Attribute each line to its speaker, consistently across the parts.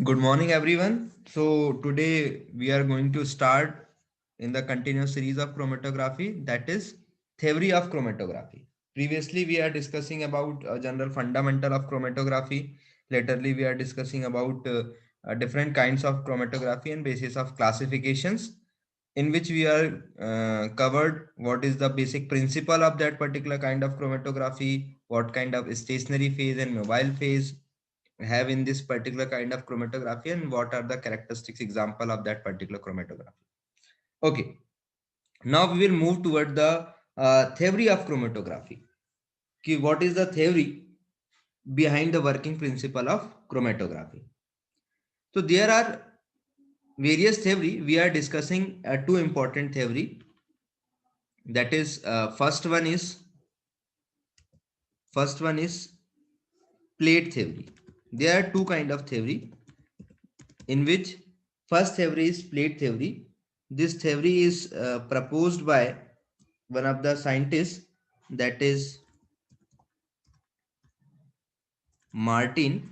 Speaker 1: Good morning, everyone. So today we are going to start in the continuous series of chromatography, that is theory of chromatography. Previously, we are discussing about general fundamental of chromatography. Laterly, we are discussing about different kinds of chromatography and basis of classifications, in which we are covered what is the basic principle of that particular kind of chromatography, what kind of stationary phase and mobile phase have in this particular kind of chromatography, and what are the characteristics example of that particular chromatography. Okay, now we will move toward the theory of chromatography. What is the theory behind the working principle of chromatography? So there are various theory. We are discussing two important theory. That is first one is plate theory. There are two kind of theory, in which first theory is plate theory. This theory is proposed by one of the scientists, that is Martin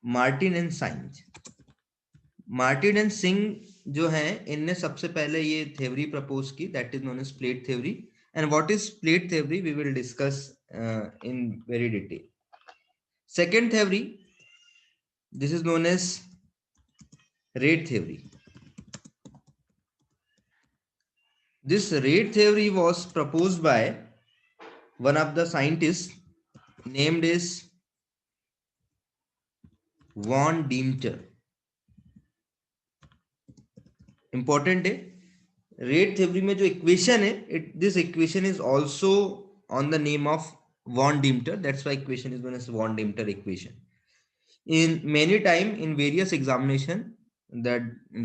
Speaker 1: and Synge. Martin and Synge जो है, इनने सबसे पहले ये theory propose की, that is known as plate theory. And what is plate theory we will discuss in very detail. Second theory, this is known as rate theory. This rate theory was proposed by one of the scientists named is von Demeter. Important है. Rate theory में जो equation है, this equation is also on the name of von Demeter. That's why equation is known as von Demeter equation. In many time in various examination, the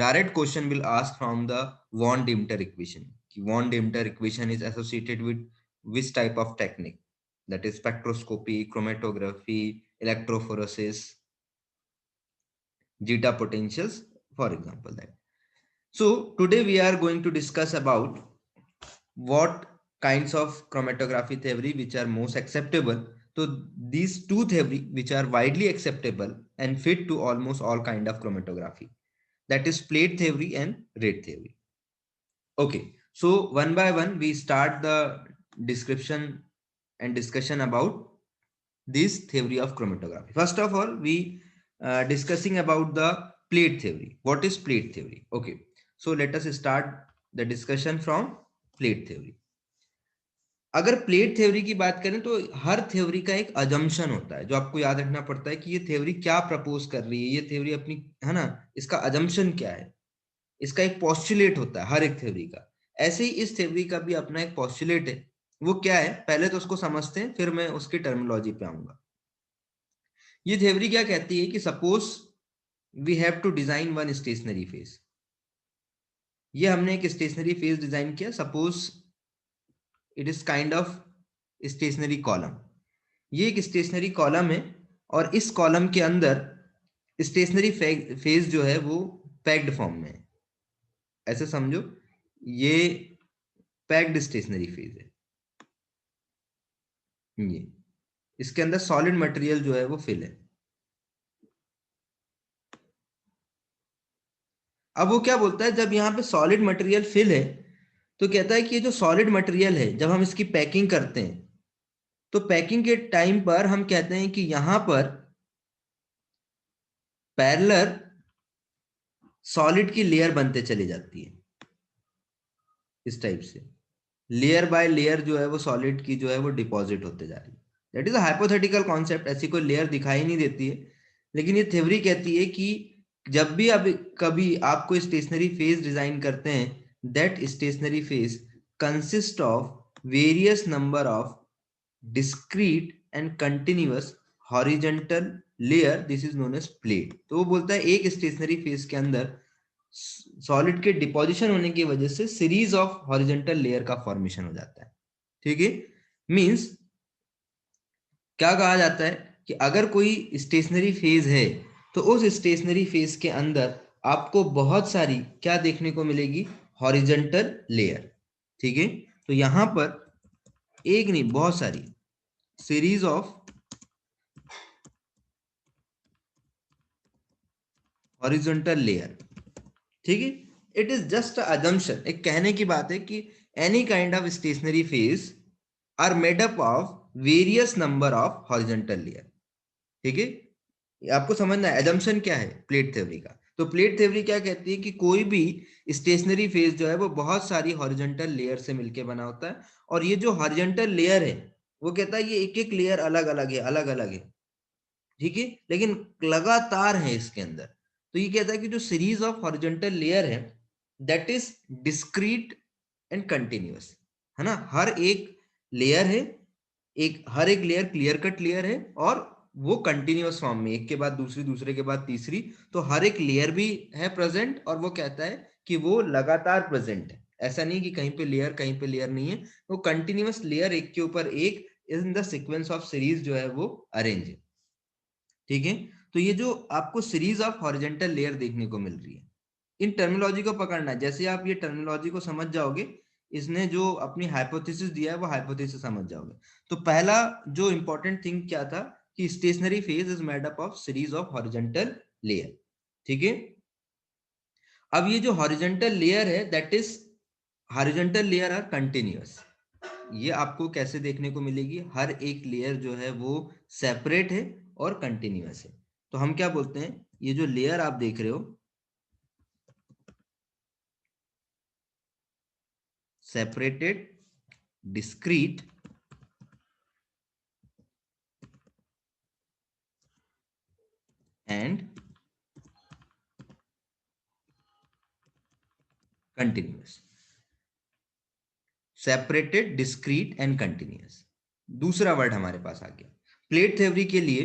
Speaker 1: direct question will ask from the von Demeter equation. Von Demeter equation is associated with which type of technique? That is spectroscopy, chromatography, electrophoresis, zeta potentials, for example. That. So today we are going to discuss about what kinds of chromatography theory which are most acceptable. So these two theory which are widely acceptable and fit to almost all kind of chromatography, that is plate theory and rate theory. Okay, so one by one we start the description and discussion about this theory of chromatography. First of all, we discussing about the plate theory. What is plate theory? Okay, so let us start the discussion from plate theory. अगर plate theory की बात करें तो हर theory का एक assumption होता है जो आपको याद रखना पड़ता है कि ये थ्योरी क्या प्रपोज कर रही है, ये थ्योरी अपनी, है ना, इसका अजम्पशन क्या है, इसका एक पोस्टुलेट होता है हर एक थ्योरी का. ऐसे ही इस थ्योरी का भी अपना एक पोस्टुलेट है. वो क्या है, पहले तो उसको समझते हैं, फिर मैं उसकी टर्मिनोलॉजी पे आऊंगा. ये थ्योरी क्या कहती है कि suppose we have to design one stationary phase. ये हमने एक स्टेशनरी फेज डिजाइन किया. Suppose it is kind of stationary column. ये एक स्टेशनरी कॉलम है और इस कॉलम के अंदर स्टेशनरी फेज जो है वो पैक्ड फॉर्म में है. ऐसे समझो, ये पैक्ड स्टेशनरी फेज है. ये इसके अंदर सॉलिड मटेरियल जो है वो फिल है. अब वो क्या बोलता है, जब यहाँ पे सॉलिड मटेरियल फिल है तो कहता है कि ये जो सॉलिड मटेरियल है, जब हम इसकी पैकिंग करते हैं तो पैकिंग के टाइम पर हम कहते हैं कि यहां पर पैरेलल सॉलिड की लेयर बनते चली जाती है. इस टाइप से लेयर बाय लेयर जो है वो सॉलिड की जो है वो डिपॉजिट होते जा रही है. That is a hypothetical concept. ऐसी कोई लेयर दिखाई नहीं देती है, लेकिन ये थ्योरी कहती है कि जब भी अब कभी आप कोई स्टेशनरी फेज डिजाइन करते हैं, that stationary phase consist of various number of discrete and continuous horizontal layer. This is known as plate. तो वो बोलता है एक स्टेशनरी फेज के अंदर सॉलिड के डिपोजिशन होने की वजह से सीरीज ऑफ हॉरिजॉन्टल लेयर का फॉर्मेशन हो जाता है. ठीक है, मींस क्या कहा जाता है कि अगर कोई स्टेशनरी फेज है तो उस स्टेशनरी फेज के अंदर आपको बहुत सारी क्या देखने को मिलेगी, हॉरिजॉन्टल लेयर. ठीक है, तो यहां पर एक नहीं बहुत सारी सीरीज ऑफ हॉरिजॉन्टल लेयर, ठीक है। इट इज जस्ट अजम्पशन, एक कहने की बात है कि any kind of stationary phase are made up of various number of horizontal layer, ठीक है। आपको समझना है एजम्पशन क्या है प्लेट थ्योरी का। तो प्लेट थ्योरी क्या कहती है कि कोई भी स्टेशनरी फेज जो है वो बहुत सारी हॉरिजॉन्टल लेयर से मिलके बना होता है, और ये जो हॉरिजॉन्टल लेयर है वो कहता है ये एक एक लेयर अलग अलग है, अलग अलग है, ठीक है, लेकिन लगातार है इसके अंदर। तो ये कहता है कि जो सीरीज ऑफ हॉरिजॉन्टल लेयर है that is discrete and continuous, है ना। हर एक लेयर है, हर एक लेयर क्लियर कट लेयर है, और वो कंटिन्यूअस फॉर्म में, एक के बाद दूसरी, दूसरे के बाद तीसरी, तो हर एक लेयर भी है प्रेजेंट, और वो कहता है कि वो लगातार प्रेजेंट है। ऐसा नहीं कि कहीं पे लेयर कहीं पे लेयर नहीं है, वो कंटिन्यूअस लेयर एक के ऊपर एक in the sequence of series जो है वो अरेंज है, ठीक है। तो ये जो आपको सीरीज ऑफ हॉरिजॉन्टल लेयर देखने को मिल रही है, इन टर्मिनोलॉजी को पकड़ना है। जैसे आप ये टर्मिनोलॉजी को समझ जाओगे, इसने जो अपनी हाइपोथेसिस दिया है वो हाइपोथेसिस समझ जाओगे। तो पहला जो इंपॉर्टेंट थिंग क्या था कि stationary phase is made up of series of horizontal layer, ठीक है। अब ये जो हॉरिजॉन्टल लेयर है that is horizontal layer are continuous. ये आपको कैसे देखने को मिलेगी, हर एक लेयर जो है वो सेपरेट है और कंटिन्यूअस है। तो हम क्या बोलते हैं, ये जो लेयर आप देख रहे हो separated, discrete and continuous, separated, discrete and continuous. दूसरा वर्ड हमारे पास आ गया प्लेट थ्योरी के लिए।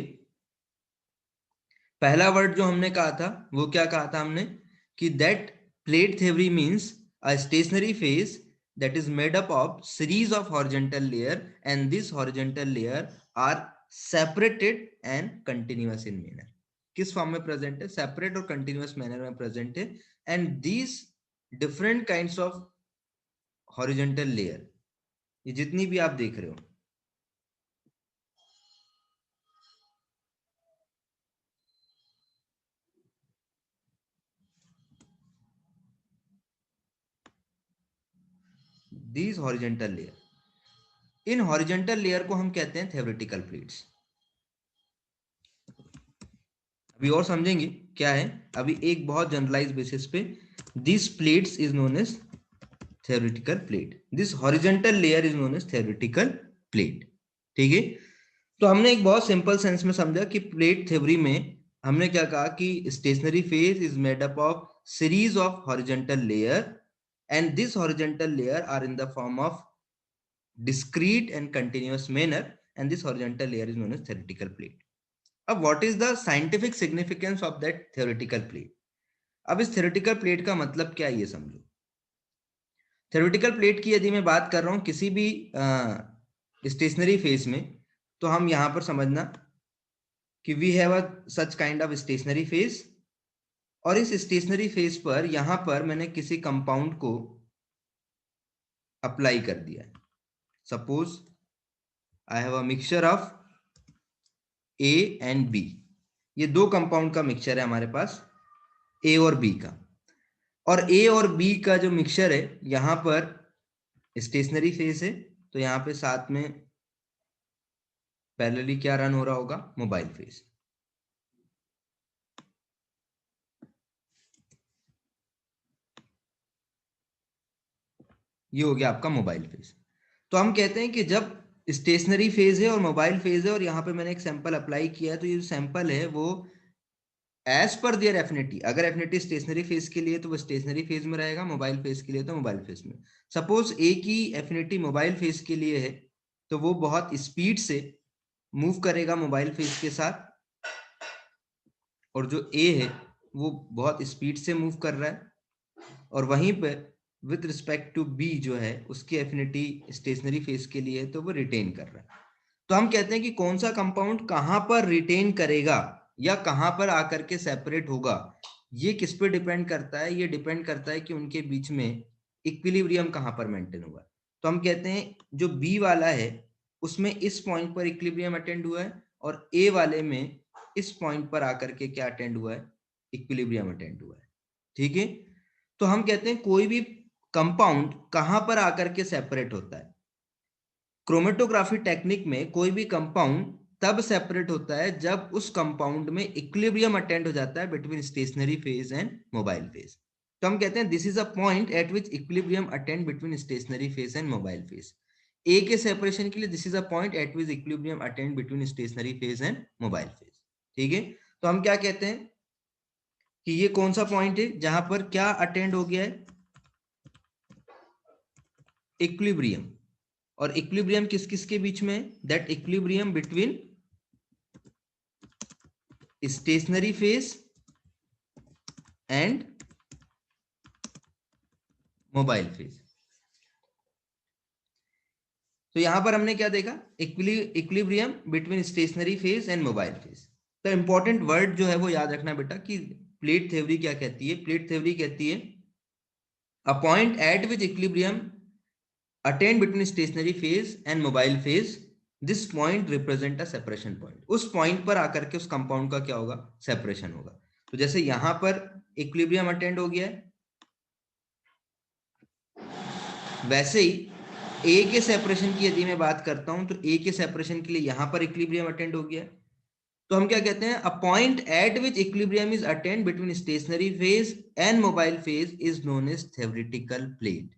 Speaker 1: पहला वर्ड जो हमने कहा था वो क्या कहा था हमने, कि that plate theory means a stationary phase that is made up of series of horizontal layer, and this horizontal layer are separated and continuous in manner। किस फॉर्म में प्रेजेंट है, सेपरेट और कंटिन्यूअस मैनर में present है। And these different kinds of horizontal layer, ये जितनी भी आप देख रहे हो, these horizontal layer, in horizontal layer को हम कहते हैं थ्योरेटिकल प्लेट्स। अभी और समझेंगे क्या है। अभी एक बहुत जनरलाइज बेसिस पे, this plates is known as theoretical plate, this horizontal layer is known as theoretical plate, ठीक है। तो हमने एक बहुत सिंपल सेंस में समझा कि प्लेट थ्योरी में हमने क्या कहा कि stationary phase is made up of series of horizontal layer, and this horizontal layer are in the form of discrete and continuous manner, and this horizontal layer is known as theoretical plate। अब what is the scientific significance of that theoretical plate? अब इस theoretical plate का मतलब क्या है ये समझो। Theoretical plate की यदि मैं बात कर रहा हूं किसी भी स्टेशनरी फेस में, तो हम यहां पर समझना कि we have a such kind of stationary phase, और इस स्टेशनरी फेस पर यहां पर मैंने किसी कंपाउंड को अप्लाई कर दिया है। Suppose I have a mixture of A and B, ये दो कंपाउंड का मिक्सचर है हमारे पास, ए और बी का। और ए और बी का जो मिक्सचर है यहां पर स्टेशनरी फेस है, तो यहां पे साथ में पैरेलली क्या रन हो रहा होगा, मोबाइल फेस। ये हो गया आपका मोबाइल फेज। तो हम कहते हैं कि जब स्टेशनरी फेज है और मोबाइल फेज है, और यहाँ पे मैंने एक सैंपल अप्लाई किया है, तो ये जो सैंपल है वो एज पर देयर एफिनिटी, अगर एफिनिटी स्टेशनरी फेज के लिए तो वो स्टेशनरी फेज में रहेगा, मोबाइल फेज के लिए तो मोबाइल फेज में। सपोज ए की एफिनिटी मोबाइल फेज के लिए है, तो वो बहुत स्पीड से मूव करेगा मोबाइल फेज के साथ, और जो ए है वो बहुत स्पीड से मूव कर रहा है, और वहीं पर विद रिस्पेक्ट टू बी जो है उसकी एफिनिटी स्टेशनरी फेज के लिए है, तो वो रिटेन कर रहा है। तो हम कहते हैं कि कौन सा कंपाउंड कहां पर रिटेन करेगा या कहां पर आकर के सेपरेट होगा, ये किस पे डिपेंड करता है, ये डिपेंड करता है कि उनके बीच में इक्विलिब्रियम कहां पर मेंटेन हुआ है। तो हम कहते हैं जो बी वाला है उसमें इस पॉइंट पर इक्विलिब्रियम अटेंड हुआ है, और ए वाले में इस पॉइंट पर आकर के क्या अटेंड हुआ है, इक्विलिब्रियम अटेंड हुआ है, ठीक है। तो हम कहते हैं कोई भी कंपाउंड कहां पर आकर के सेपरेट होता है, क्रोमेटोग्राफी टेक्निक में कोई भी कंपाउंड तब सेपरेट होता है जब उस कंपाउंड में इक्विलिब्रियम अटेंड हो जाता है between stationary phase and mobile phase. तो हम कहते हैं this is a point at which equilibrium attained between stationary phase and mobile phase. A के सेपरेशन के लिए this is a point at which equilibrium attained between stationary phase and mobile phase, ठीक है। तो हम क्या कहते हैं कि ये कौन सा पॉइंट है जहां पर क्या अटेंड हो गया है, इक्विलिब्रियम। और इक्विलिब्रियम किस किस के बीच में, that equilibrium between stationary phase and mobile phase. तो यहां पर हमने क्या देखा, equilibrium between stationary phase and mobile phase. तो इंपॉर्टेंट वर्ड जो है वो याद रखना बेटा कि प्लेट थ्योरी क्या कहती है। प्लेट थ्योरी कहती है अ point at which equilibrium attained between stationary phase and mobile phase, this point represent a separation point. उस पॉइंट पर आकर के उस कंपाउंड का क्या होगा, सेपरेशन होगा। तो जैसे यहां पर इक्विलिब्रियम अटेंड हो गया है, वैसे ही ए के सेपरेशन की यदि मैं बात करता हूं तो ए के सेपरेशन के लिए यहां पर इक्विलिब्रियम अटेंड हो गया। तो हम क्या कहते हैं, a point at which equilibrium is attained between stationary phase and mobile phase is known as theoretical plate,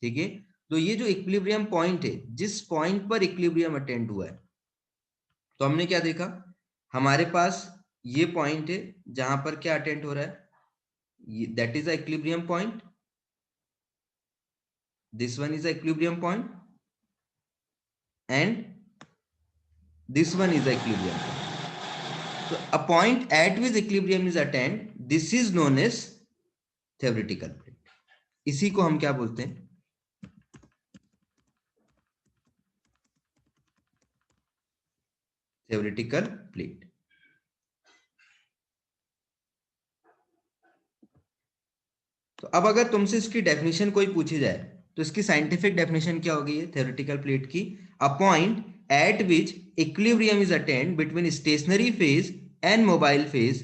Speaker 1: ठीक है। तो ये जो इक्विलिब्रियम पॉइंट है, जिस पॉइंट पर इक्विलिब्रियम अटेंड हुआ है, तो हमने क्या देखा, हमारे पास ये पॉइंट है जहां पर क्या अटेंड हो रहा है, that is a equilibrium point, this one is the equilibrium point and this one is the equilibrium point. So a point at which equilibrium is attained, this is known as theoretical plate. इसी को हम क्या बोलते हैं, theoretical plate। तो अब अगर तुमसे इसकी डेफिनेशन कोई पूछी जाए तो इसकी साइंटिफिक डेफिनेशन क्या होगी है theoretical plate की, a point at which equilibrium is attained between stationary phase and mobile phase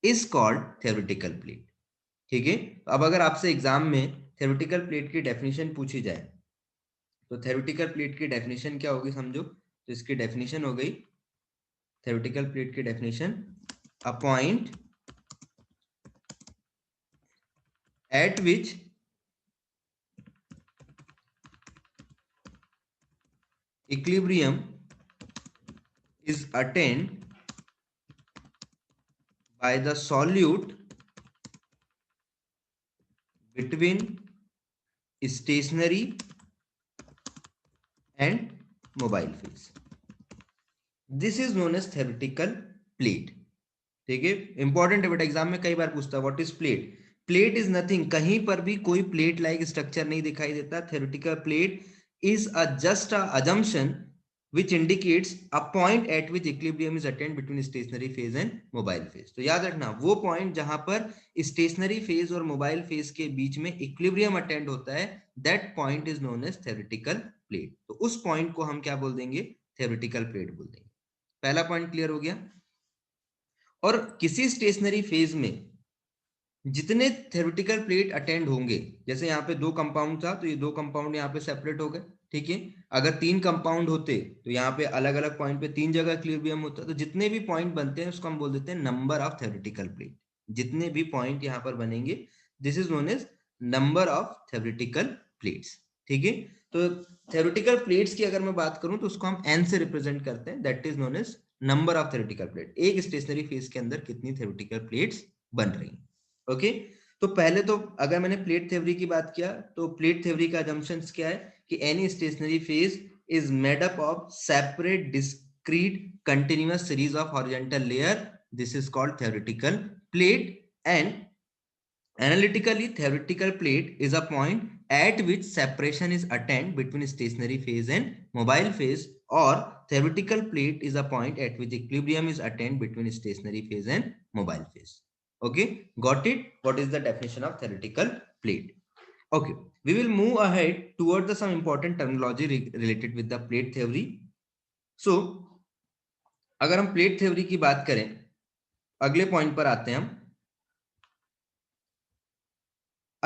Speaker 1: is called theoretical plate, ठीक है। तो अब अगर आपसे एग्जाम में थ्योरेटिकल प्लेट की डेफिनेशन पूछी जाए तो थ्योरेटिकल प्लेट की डेफिनेशन क्या होगी समझो। तो इसकी डेफिनेशन हो गई, थ्योरेटिकल प्लेट की definition, a point at which equilibrium is attained by the solute between stationary and mobile phase, this is known as theoretical plate, ठीक है। इंपॉर्टेंट है बेटा, एग्जाम में कई बार पूछता है what is plate. Plate is nothing, कहीं पर भी कोई प्लेट लाइक स्ट्रक्चर नहीं दिखाई देता। Theoretical plate is a just a assumption which indicates a point at which equilibrium is attained between stationary phase and mobile phase। तो याद रखना वो पॉइंट जहां पर स्टेशनरी फेज और मोबाइल फेज के बीच में इक्विलिब्रियम अटेंड होता है, that point is known as theoretical plate. तो उस पॉइंट को हम क्या बोल देंगे, थ्योरेटिकल प्लेट बोल देंगे। पहला पॉइंट क्लियर हो गया। और किसी स्टेशनरी फेज में जितने थ्योरेटिकल प्लेट अटेंड होंगे, जैसे यहाँ पे दो कंपाउंड था तो ये दो कंपाउंड यहाँ पे सेपरेट हो गए, ठीक है। अगर तीन कंपाउंड होते तो यहाँ पे अलग अलग पॉइंट पे तीन जगह इक्विलिब्रियम होता। तो जितने भी पॉइंट बनते हैं उसको हम बोल देते हैं नंबर ऑफ थ्योरेटिकल प्लेट। जितने भी पॉइंट यहाँ पर बनेंगे, this is known as number of theoretical plates, ठीक है। तो थ्योरेटिकल प्लेट्स की अगर मैं बात करूं तो उसको हम एन से रिप्रेजेंट करते हैं, that is known as number of theoretical plate. एक स्टेशनरी फेज के अंदर कितनी थ्योरेटिकल प्लेट्स बन रही हैं, ओके। तो पहले तो अगर मैंने प्लेट थ्योरी की बात किया तो प्लेट थ्योरी का assumptions क्या है कि any stationery phase is made up of separate discrete continuous series of horizontal layer, this is called theoretical plate. And analytically theoretical plate is a point at which separation is attained between stationary phase and mobile phase, or theoretical plate is a point at which equilibrium is attained between stationary phase and mobile phase, okay, got it? What is the definition of theoretical plate? Okay, we will move ahead towards some important terminology related with the plate theory. So अगर हम plate theory की बात करें, अगले point पर आते हैं हम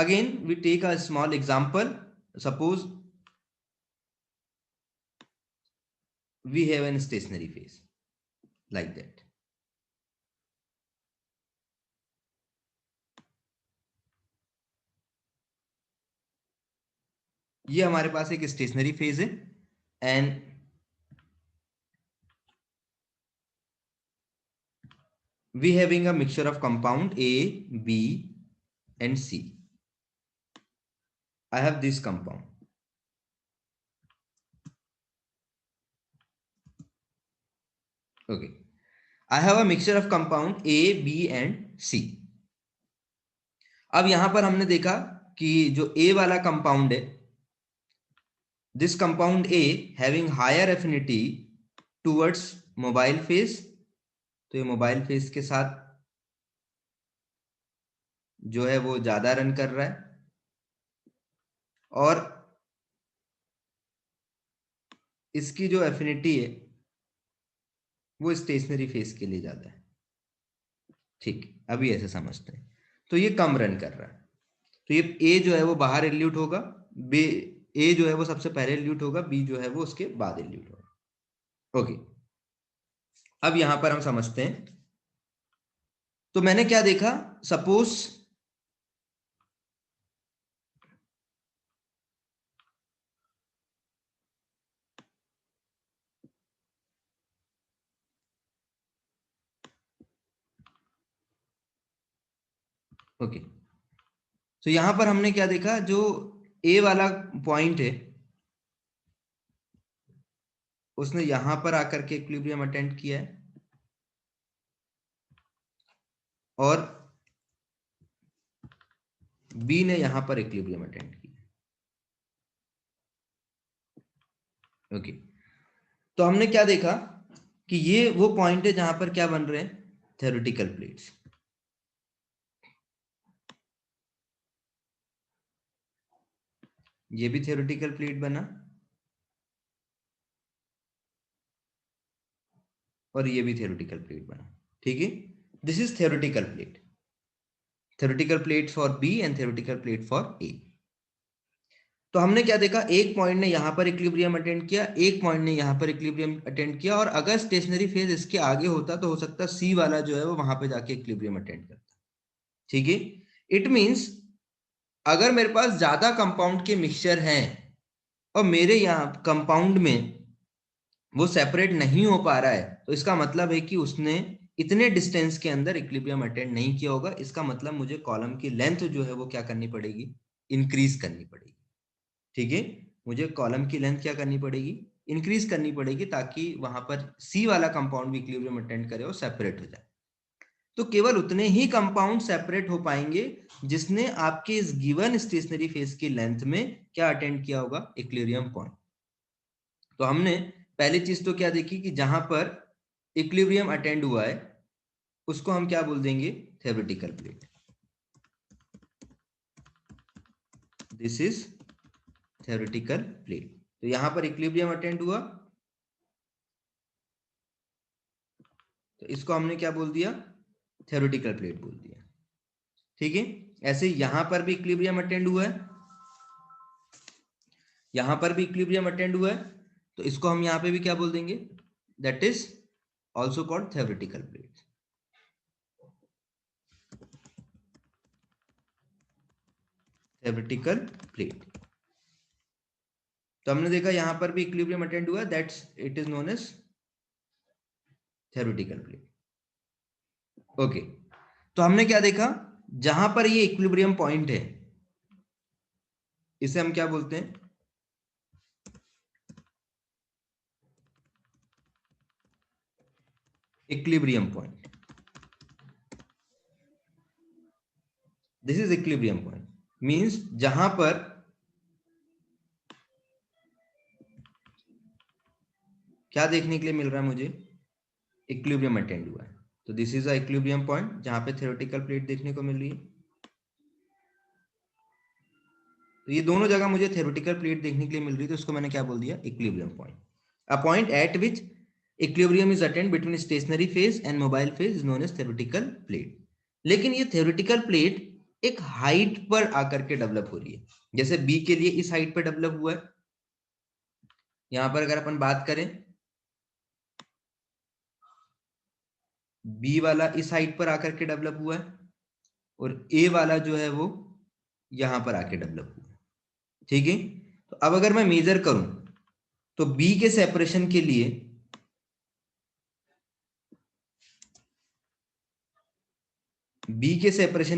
Speaker 1: again we take a small example. Suppose we have a stationary phase like that. ये हमारे पास एक स्टेशनरी फेज है and we having a mixture of compound A, B and C. I have this compound. Okay. I have a mixture of compound A, B and C. अब यहां पर हमने देखा कि जो A वाला कंपाउंड है, this compound A having higher affinity towards mobile phase, तो ये मोबाइल फेज के साथ जो है वो ज्यादा रन कर रहा है और इसकी जो एफिनिटी है वो स्टेशनरी फेज के लिए ज्यादा है। ठीक, अभी ऐसे समझते हैं। तो ये कम रन कर रहा है, तो ये ए जो है वो बाहर इल्यूट होगा, बी ए जो है वो सबसे पहले इल्यूट होगा, बी जो है वो उसके बाद इल्यूट होगा। ओके, अब यहां पर हम समझते हैं। तो मैंने क्या देखा, सपोज ओके, तो यहां पर हमने क्या देखा, जो ए वाला पॉइंट है उसने यहां पर आकर के इक्विलिब्रियम अटेंड किया है और बी ने यहां पर इक्विलिब्रियम अटेंड किया। ओके, तो हमने क्या देखा कि ये वो पॉइंट है जहां पर क्या बन रहे हैं, थ्योरेटिकल प्लेट्स। ये भी थ्योरेटिकल प्लेट बना और ये भी थ्योरेटिकल प्लेट बना। ठीक है, this is theoretical plate, theoretical plate for B and theoretical plate for A. तो हमने क्या देखा, एक पॉइंट ने यहां पर इक्विलिब्रियम अटेंड किया, एक पॉइंट ने यहां पर इक्विलिब्रियम अटेंड किया, और अगर स्टेशनरी फेज इसके आगे होता तो हो सकता सी वाला जो है वो वहां पे जाके इक्विलिब्रियम अटेंड करता। ठीक है, इट मींस अगर मेरे पास ज्यादा कंपाउंड के मिक्सचर हैं और मेरे यहाँ कंपाउंड में वो सेपरेट नहीं हो पा रहा है, तो इसका मतलब है कि उसने इतने डिस्टेंस के अंदर इक्विलिब्रियम अटेंड नहीं किया होगा। इसका मतलब मुझे कॉलम की लेंथ जो है वो क्या करनी पड़ेगी, इंक्रीज करनी पड़ेगी। ठीक है, मुझे कॉलम की लेंथ क्या करनी पड़ेगी, इंक्रीज करनी पड़ेगी, ताकि वहां पर सी वाला कंपाउंड भी इक्विलिब्रियम अटेंड करे और सेपरेट हो जाए। तो केवल उतने ही कंपाउंड सेपरेट हो पाएंगे जिसने आपके इस गिवन स्टेशनरी फेज की लेंथ में क्या अटेंड किया होगा, इक्विलिब्रियम पॉइंट। तो हमने पहली चीज तो क्या देखी कि जहां पर इक्विलिब्रियम अटेंड हुआ है उसको हम क्या बोल देंगे, theoretical plate. This is theoretical plate. तो यहां पर इक्विलिब्रियम अटेंड हुआ तो इसको हमने क्या बोल दिया, थ्योरेटिकल प्लेट बोल दिया। ठीक है, ऐसे यहां पर भी इक्विलिब्रियम अटेंड हुआ है, यहां पर भी इक्विलिब्रियम अटेंड हुआ है, तो इसको हम यहां पे भी क्या बोल देंगे, that is also called theoretical plate. Theoretical plate. तो हमने देखा यहां पर भी इक्विलिब्रियम अटेंड हुआ, that's it is known as theoretical plate. Okay, तो हमने क्या देखा, जहां पर ये इक्विलिब्रियम पॉइंट है इसे हम क्या बोलते हैं, equilibrium point. This is equilibrium point, means जहां पर क्या देखने के लिए मिल रहा है मुझे, इक्विलिब्रियम अटेंड हुआ है। तो this is a equilibrium point जहां पे थ्योरेटिकल प्लेट देखने को मिल रही है। तो ये दोनों जगह मुझे थ्योरेटिकल प्लेट देखने के लिए मिल रही है, तो इसको मैंने क्या बोल दिया, equilibrium point. A point at which equilibrium is attained between stationary phase and mobile phase is known as theoretical plate. लेकिन ये थ्योरेटिकल प्लेट एक हाइट पर आकर के डेवलप हो रही है। जैसे बी के लिए इस हाइट पर डेवलप हुआ है, यहां पर अगर अपन बात करें बी वाला इस हाइट पर आकर के डेवलप हुआ है और ए वाला जो है वो यहां पर आके डेवलप हुआ है। ठीक है, तो अब अगर मैं मेजर करूं तो बी के सेपरेशन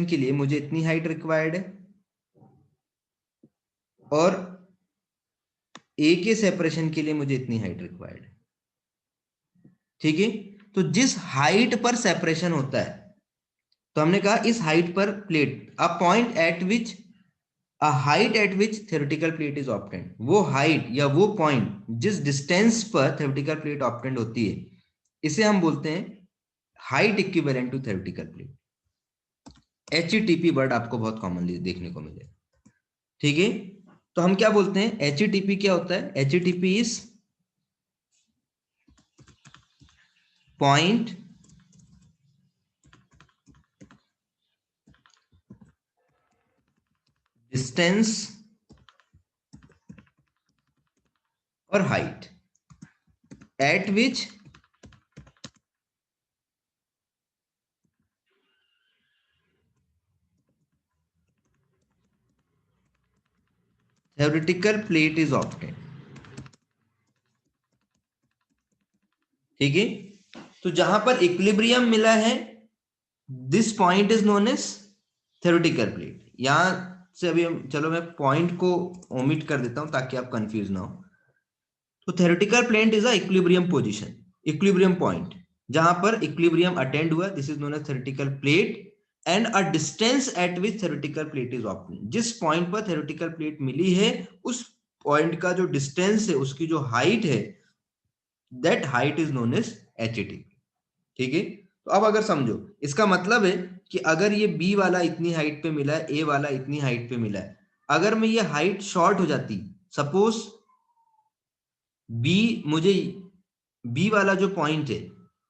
Speaker 1: के लिए मुझे इतनी हाइट रिक्वायर्ड है और ए के सेपरेशन के लिए मुझे इतनी हाइट रिक्वायर्ड है। ठीक है, तो जिस हाइट पर सेपरेशन होता है, तो हमने कहा इस हाइट पर plate a point at which a height at which theoretical plate is obtained, वो हाइट या वो पॉइंट जिस डिस्टेंस पर थ्योरेटिकल प्लेट ऑब्टेंड होती है, इसे हम बोलते हैं height equivalent to theoretical plate. HETP word आपको बहुत कॉमनली देखने को मिले। ठीक है, तो हम क्या बोलते हैं, HETP क्या होता है, HETP इज पॉइंट डिस्टेंस और height at which theoretical plate is obtained. ठीक है, तो जहां पर इक्विलिब्रियम मिला है, this point is known as theoretical plate. यहां से अभी चलो मैं पॉइंट को ओमिट कर देता हूं ताकि आप कंफ्यूज ना हो। तो theoretical plate is a equilibrium position, equilibrium point जहां पर इक्विलिब्रियम अटेंड हुआ, this is known as theoretical plate. And a distance at which theoretical plate is obtained, जिस पॉइंट पर थ्योरेटिकल प्लेट मिली है उस पॉइंट का जो डिस्टेंस है, उसकी जो हाइट है, that height is known as HETP। ठीक है, तो अब अगर समझो, इसका मतलब है कि अगर ये बी वाला इतनी हाइट पे मिला है, ए वाला इतनी हाइट पे मिला है, अगर मैं ये हाइट शॉर्ट हो जाती, सपोज मुझे बी वाला जो पॉइंट है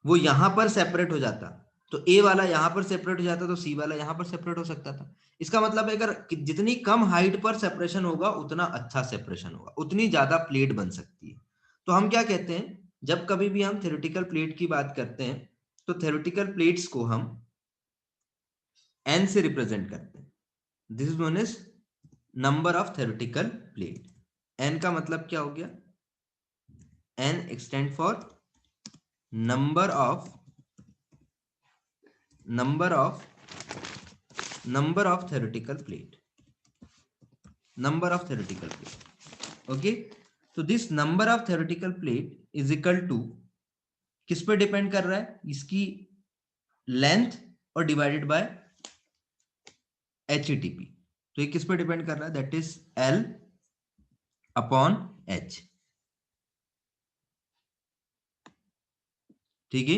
Speaker 1: वो यहां पर सेपरेट हो जाता, तो ए वाला यहां पर सेपरेट हो जाता, तो सी वाला यहां पर सेपरेट हो सकता था। इसका मतलब है अगर जितनी कम हाइट पर सेपरेशन होगा उतना अच्छा सेपरेशन होगा, उतनी ज्यादा प्लेट बन सकती है। तो हम क्या कहते हैं, जब कभी भी हम थ्योरेटिकल प्लेट की बात करते हैं तो थ्योरेटिकल प्लेट्स को हम n से रिप्रेजेंट करते हैं। This is known as number of theoretical plate. n का मतलब क्या हो गया, n extend for number of theoretical plate, number of theoretical plate। okay, तो this number of theoretical plate is equal to, किस पे डिपेंड कर रहा है, इसकी लेंथ और डिवाइडेड बाय HETP। तो ये किस पे डिपेंड कर रहा है, that is L upon H। ठीक है,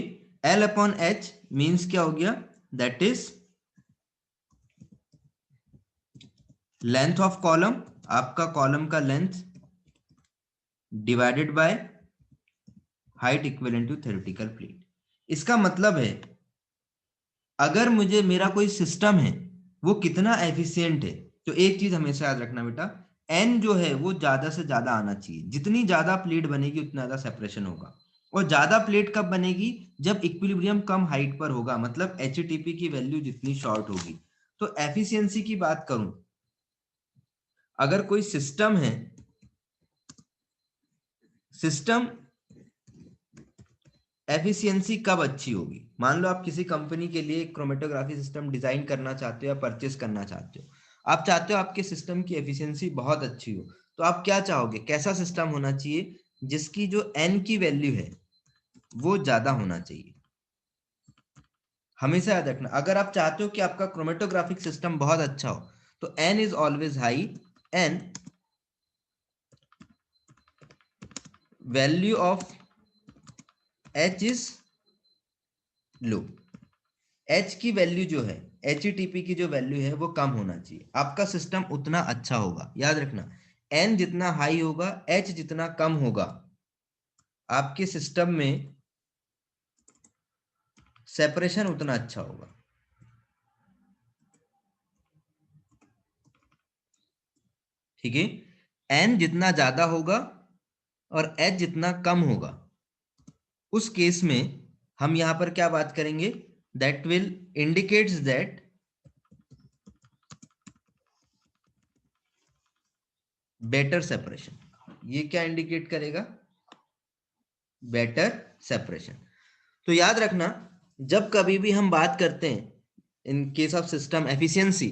Speaker 1: L अपॉन H मीन्स क्या हो गया, that is length of column, आपका कॉलम का length divided by height equivalent to theoretical plate. इसका मतलब है अगर मुझे मेरा कोई सिस्टम है वो कितना एफिशिएंट है, तो एक चीज हमेशा याद रखना बेटा, एन जो है वो ज्यादा से ज्यादा आना चाहिए। जितनी ज्यादा प्लेट बनेगी उतना ज्यादा सेपरेशन होगा। और ज्यादा प्लेट कब बनेगी, जब इक्विलिब्रियम कम हाइट पर होगा, मतलब HETP की वैल्यू जितनी शॉर्ट होगी। तो एफिशिएंसी की बात करूं, अगर कोई सिस्टम है, सिस्टम एफिशिएंसी कब अच्छी होगी, मान लो आप किसी कंपनी के लिए क्रोमेटोग्राफी सिस्टम डिजाइन करना चाहते हो या परचेस करना चाहते हो, आप चाहते हो आपके सिस्टम की एफिशिएंसी बहुत अच्छी हो, तो आप क्या चाहोगे, कैसा सिस्टम होना चाहिए, जिसकी जो एन की वैल्यू है वो ज्यादा होना चाहिए। हमेशा याद रखना, अगर आप चाहते हो कि आपका क्रोमेटोग्राफिक सिस्टम बहुत अच्छा हो, तो N is always high, N value of H is low. H की वैल्यू जो है, HETP की जो वैल्यू है वो कम होना चाहिए, आपका सिस्टम उतना अच्छा होगा। याद रखना, एन जितना हाई होगा, एच जितना कम होगा, आपके सिस्टम में सेपरेशन उतना अच्छा होगा। ठीक है, n जितना ज्यादा होगा और h जितना कम होगा, उस केस में हम यहां पर क्या बात करेंगे, that will indicates that better separation. ये क्या इंडिकेट करेगा, बेटर सेपरेशन। तो याद रखना, जब कभी भी हम बात करते हैं in case of system efficiency,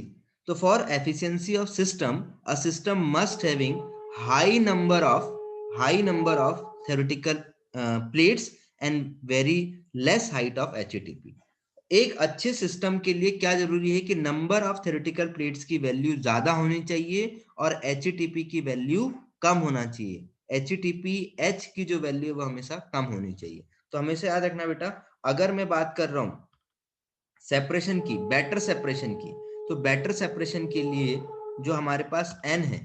Speaker 1: तो for efficiency of system, a system must having high number of theoretical plates and very less height of HTTP। एक अच्छे सिस्टम के लिए क्या जरूरी है कि नंबर ऑफ थ्योरेटिकल प्लेट्स की वैल्यू ज्यादा होनी चाहिए और HTTP की वैल्यू कम होना चाहिए। HTTP H की जो वैल्यू है वो हमेशा कम होनी चाहिए। तो हमेशा याद रखना बेटा, अगर मैं बात कर रहा हूं सेपरेशन की, बेटर सेपरेशन की, तो बेटर सेपरेशन के लिए जो हमारे पास n है,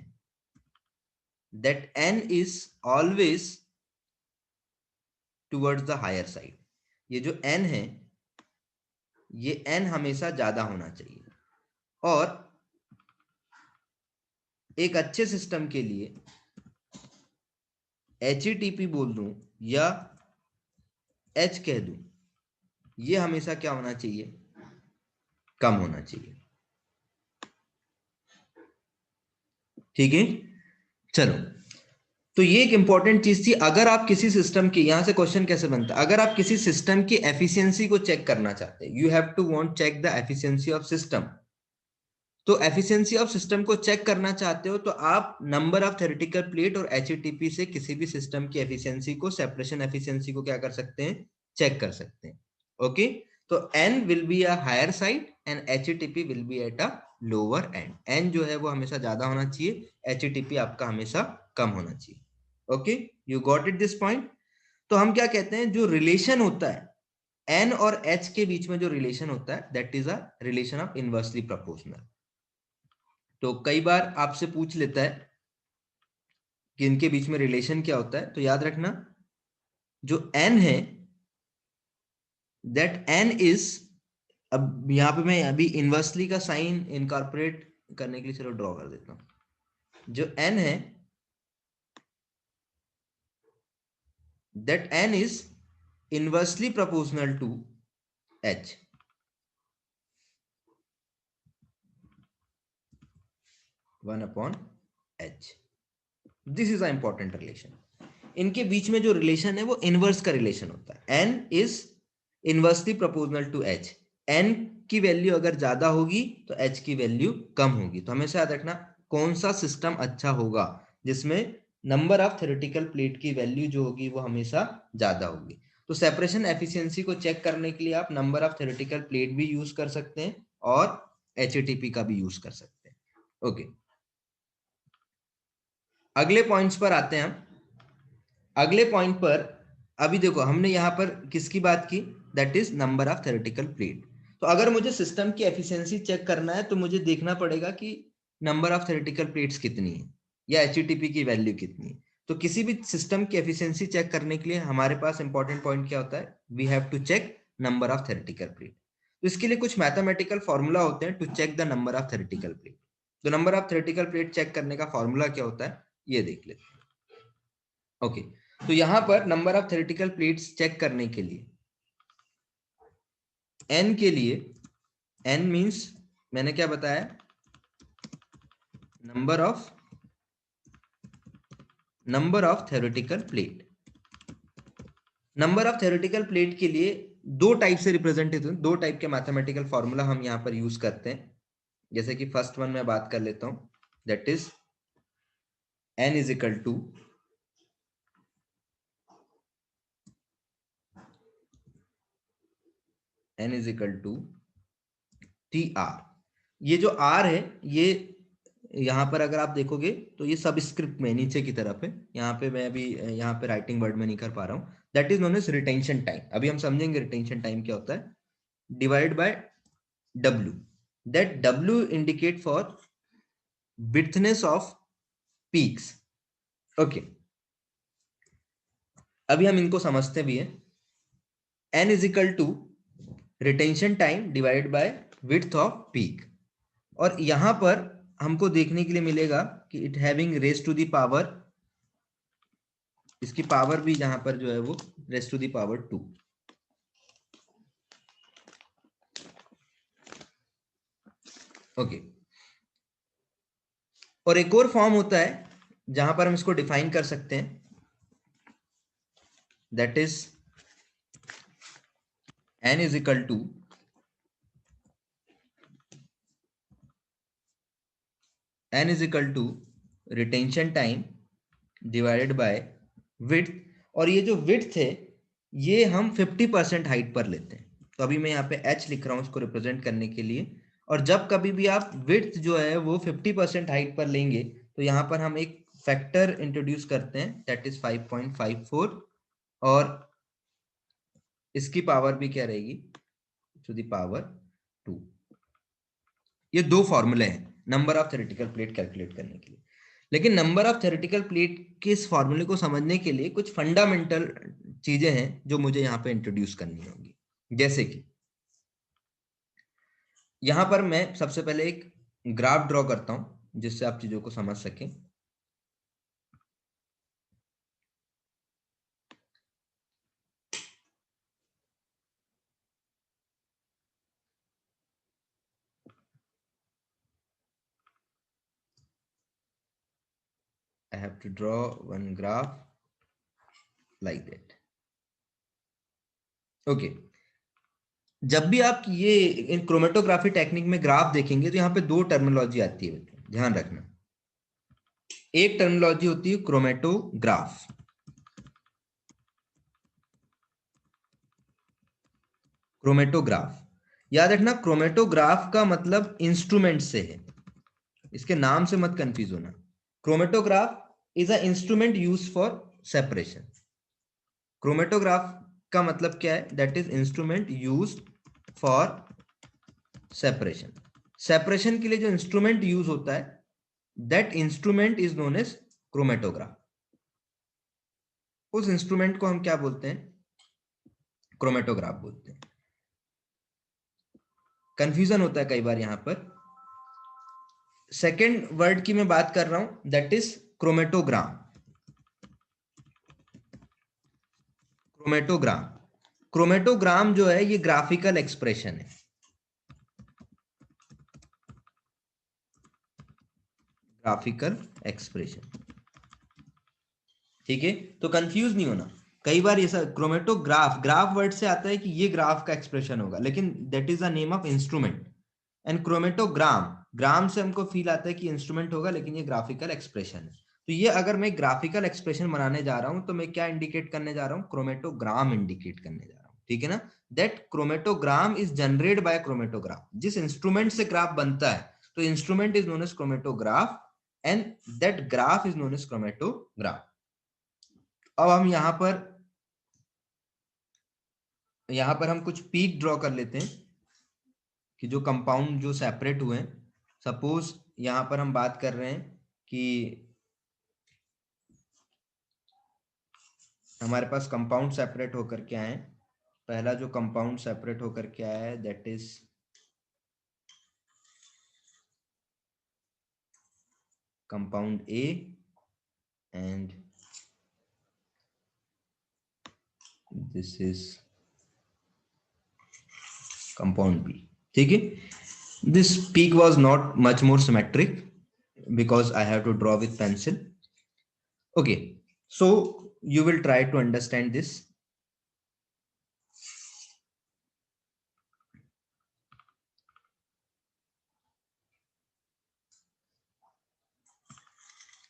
Speaker 1: that n is always towards the higher side. ये जो n है, ये n हमेशा ज्यादा होना चाहिए। और एक अच्छे सिस्टम के लिए HTTP बोल दूं या H कह दूं, ये हमेशा क्या होना चाहिए, कम होना चाहिए। ठीक है, चलो, तो ये एक इंपॉर्टेंट चीज थी। अगर आप किसी सिस्टम की, यहां से क्वेश्चन कैसे बनता है, अगर आप किसी सिस्टम की एफिशिएंसी को चेक करना चाहते हैं, you have to want check the efficiency of system. तो एफिशिएंसी ऑफ सिस्टम को चेक करना चाहते हो तो आप नंबर ऑफ थ्योरेटिकल प्लेट और HTTP से किसी भी सिस्टम की एफिशिएंसी को, सेपरेशन एफिशिएंसी को क्या कर सकते हैं, चेक कर सकते हैं। ओके, तो n will be a higher side and HTTP will be at a lower end. n जो है वो हमेशा ज्यादा होना चाहिए, HTTP आपका हमेशा कम होना चाहिए। Okay, you got it this point. तो हम क्या कहते हैं, जो रिलेशन होता है n और h के बीच में, जो रिलेशन होता है, that is a relation of inversely proportional. तो कई बार आपसे पूछ लेता है कि इनके बीच में रिलेशन क्या होता है, तो याद रखना, जो n है, दैट n इज, अब यहां पे मैं अभी इनवर्सली का साइन इनकॉर्पोरेट करने के लिए चलो ड्रॉ कर देता हूं। जो n है, that n is inversely proportional to h। 1/h। This is a important relation. इनके बीच में जो रिलेशन है वो इनवर्स का रिलेशन होता है। n is inversely proportional to h। n की वैल्यू अगर ज्यादा होगी तो h की वैल्यू कम होगी। तो हमेशा याद रखना, कौन सा सिस्टम अच्छा होगा जिसमें नंबर ऑफ थ्योरेटिकल प्लेट की वैल्यू जो होगी वो हमेशा ज्यादा होगी। तो सेपरेशन एफिशिएंसी को चेक करने के लिए आप नंबर ऑफ थ्योरेटिकल प्लेट भी यूज कर सकते हैं और HTTP का भी यूज कर सकते हैं। ओके, अगले पॉइंट्स पर आते हैं हम। अगले पॉइंट पर, अभी देखो हमने यहां पर किसकी बात की, that is number of theoretical plate. तो अगर मुझे सिस्टम की एफिशिएंसी चेक करना है तो मुझे देखना पड़ेगा कि नंबर ऑफ थ्योरेटिकल प्लेट्स कितनी है या HTTP की वैल्यू कितनी है। तो किसी भी सिस्टम की एफिशिएंसी चेक करने के लिए हमारे पास इंपॉर्टेंट पॉइंट क्या होता है, we have to check number of theoretical plate. तो इसके लिए कुछ मैथमेटिकल फॉर्मूला होते हैं to check the number of theoretical plate. तो number of theoretical plate check करने का फॉर्मूला क्या होता है, ये देख लेते हैं। ओके, तो यहां पर number of theoretical plates check करने के लिए n के लिए, n मींस मैंने क्या बताया, number of theoretical plate. Number of theoretical plate के लिए दो टाइप से रिप्रेजेंटेशन, दो टाइप के मैथमेटिकल फॉर्मूला हम यहां पर यूज करते हैं। जैसे कि फर्स्ट वन मैं बात कर लेता हूं, that is n is equal to TR। ये जो R है, ये यहाँ पर अगर आप देखोगे तो ये सबस्क्रिप्ट में नीचे की तरफ है। यहाँ पे मैं अभी यहाँ पे राइटिंग वर्ड में नहीं कर पा रहा हूँ। That is known as retention time. अभी हम समझेंगे रिटेंशन टाइम क्या होता है। Divide by W, that W indicate for widthness of peaks. Okay, अभी हम इनको समझते भी हैं। n is equal to retention time divide by width of peak. और यहां पर हमको देखने के लिए मिलेगा कि it having raise to the power, इसकी पावर भी जहां पर जो है वो raise to the power 2। Okay, और एक और फॉर्म होता है जहां पर हम इसको डिफाइन कर सकते हैं, that is n is equal to retention time divided by width. और ये जो विड्थ है ये हम 50% हाइट पर लेते हैं, तो अभी मैं यहाँ पे h लिख रहा हूँ इसको रिप्रेजेंट करने के लिए। और जब कभी भी आप विड्थ जो है वो 50% हाइट पर लेंगे तो यहाँ पर हम एक फैक्टर इंट्रोड्यूस करते हैं, दैट इज 5.54, और इसकी पावर भी क्या रहेगी, टू द पावर 2। ये दो फॉर्मूले हैं number of theoretical plate calculate करने के लिए। लेकिन नंबर ऑफ थ्योरेटिकल प्लेट के इस फॉर्मूले को समझने के लिए कुछ फंडामेंटल चीजें हैं जो मुझे यहाँ पे इंट्रोड्यूस करनी होंगी। जैसे कि यहाँ पर मैं सबसे पहले एक ग्राफ ड्रॉ करता हूं जिससे आप चीजों को समझ सकें। I have to draw one graph like that. Okay. जब भी आप ये क्रोमेटोग्राफी टेक्निक में ग्राफ देखेंगे तो यहाँ पे दो टर्मिनोलॉजी आती है, ध्यान रखना। एक टर्मिनोलॉजी होती है क्रोमेटोग्राफ, क्रोमेटोग्राफ याद रखना, क्रोमेटोग्राफ का मतलब इंस्ट्रूमेंट से है, इसके नाम से मत कंफ्यूज होना। Chromatograph is a instrument use for separation. Chromatograph का मतलब क्या है, that is instrument use for separation. Separation के लिए जो इंस्ट्रूमेंट यूज होता है that instrument is known as chromatograph. उस इंस्ट्रूमेंट को हम क्या बोलते हैं, क्रोमेटोग्राफ बोलते हैं। कंफ्यूजन होता है कई बार यहां पर। सेकेंड वर्ड की मैं बात कर रहा हूं, that is chromatogram. Chromatogram, chromatogram जो है ये ग्राफिकल एक्सप्रेशन है, ग्राफिकल एक्सप्रेशन। ठीक है, तो कंफ्यूज नहीं होना। कई बार ये क्रोमेटोग्राफ, ग्राफ वर्ड से आता है कि ये ग्राफ का एक्सप्रेशन होगा, लेकिन that is the name of instrument. And chromatogram, gram से हमको फील आता है कि इंस्ट्रूमेंट होगा, लेकिन ये ग्राफिकल एक्सप्रेशन है। तो ये अगर मैं ग्राफिकल एक्सप्रेशन बनाने जा रहा हूं तो मैं क्या इंडिकेट करने जा रहा हूं, क्रोमेटोग्राम इंडिकेट करने जा रहा हूं। ठीक है ना, that chromatogram is generate by chromatograph. जिस इंस्ट्रूमेंट से ग्राफ बनता है तो instrument is known as chromatograph and that graph is known as chromatograph. अब हम यहां पर हम कुछ पीक ड्रॉ कर लेते हैं कि जो कंपाउंड जो सेपरेट हुए हैं। सपोज यहां पर हम बात कर रहे हैं कि हमारे पास कंपाउंड सेपरेट होकर के आए। पहला जो कंपाउंड सेपरेट होकर के आया है that is compound A and this is compound B. ठीक है, this peak was not much more symmetric because I have to draw with pencil. Okay, so you will try to understand this.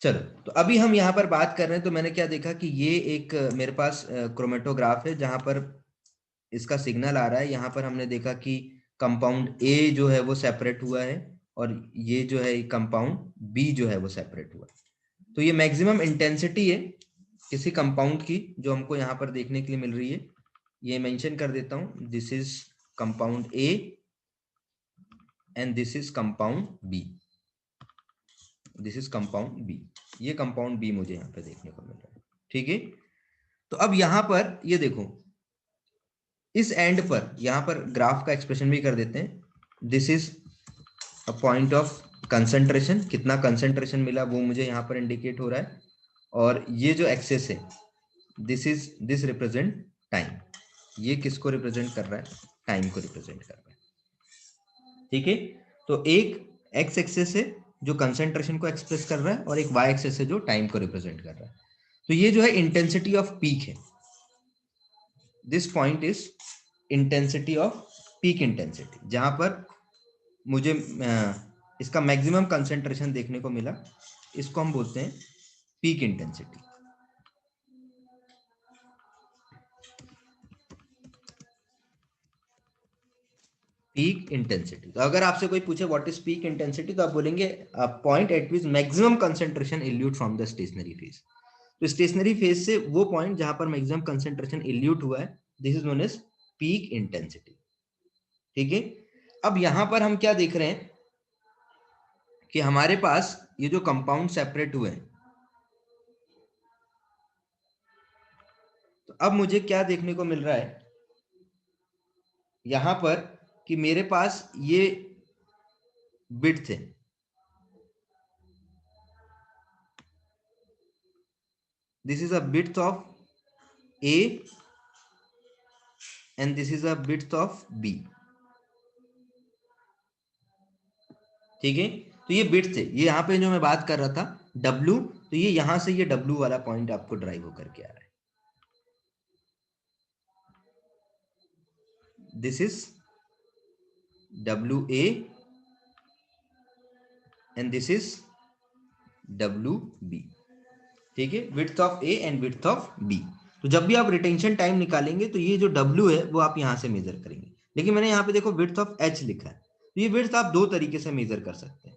Speaker 1: चलो, तो अभी हम यहाँ पर बात कर रहे हैं, तो मैंने क्या देखा कि ये एक मेरे पास क्रोमेटोग्राफ है जहां पर इसका सिग्नल आ रहा है। यहाँ पर हमने देखा कि कंपाउंड ए जो है वो सेपरेट हुआ है और ये जो है कंपाउंड बी जो है वो सेपरेट हुआ है। तो ये मैक्सिमम इंटेंसिटी है किसी कंपाउंड की जो हमको यहाँ पर देखने के लिए मिल रही है। ये मेंशन कर देता हूं, this is compound A and this is compound B, this is compound B. ये कंपाउंड बी मुझे यहाँ पे देखने को मिल रहा है। ठीक है, तो अब यहाँ पर ये देखो, इस एंड पर यहाँ पर ग्राफ का एक्सप्रेशन भी कर देते हैं। This is a point of concentration, कितना कंसंट्रेशन मिला वो मुझे यहाँ पर इंडिकेट हो रहा है, और ये जो एक्सेस है दिस रिप्रेजेंट टाइम। ये किसको रिप्रेजेंट कर रहा है? टाइम को रिप्रेजेंट कर रहा है। ठीक है, तो एक एक्स एक्सेस है जो कंसंट्रेशन को एक्सप्रेस कर रहा है, और एक वाई एक्सेस है जो टाइम को रिप्रेजेंट कर रहा है। तो ये जो है इंटेंसिटी ऑफ पीक है। This point is intensity off peak intensity, जहां पर मुझे इसका मैक्सिमम कंसंट्रेशन देखने को मिला, इसको हम बोलते हैं पीक इंटेंसिटी। पीक इंटेंसिटी, तो अगर आपसे कोई पूछे व्हाट इज पीक इंटेंसिटी, तो आप बोलेंगे point at which maximum concentration elute from the stationary phase. तो स्टेशनरी फेज से वो पॉइंट जहां पर मैक्सिमम कंसंट्रेशन इल्यूट हुआ है, this is known as peak intensity. ठीक है, अब यहां पर हम क्या देख रहे हैं कि हमारे पास ये जो कंपाउंड सेपरेट हुए हैं, तो अब मुझे क्या देखने को मिल रहा है यहां पर कि मेरे पास ये विड्थ है, this is a width of A and this is a width of B. ठीक है, तो ये विड्थ है, ये यहाँ पे जो मैं बात कर रहा था W, तो ये यहां से ये W वाला पॉइंट आपको ड्राइव होकर के आ रहा है। This is WA and this is WB। ठीक है, width of A and width of B। तो जब भी आप रिटेंशन टाइम निकालेंगे तो ये जो W है वो आप यहां से मेजर करेंगे, लेकिन मैंने यहाँ पे देखो विड्थ ऑफ H लिखा है, तो ये विड्थ आप दो तरीके से मेजर कर सकते हैं।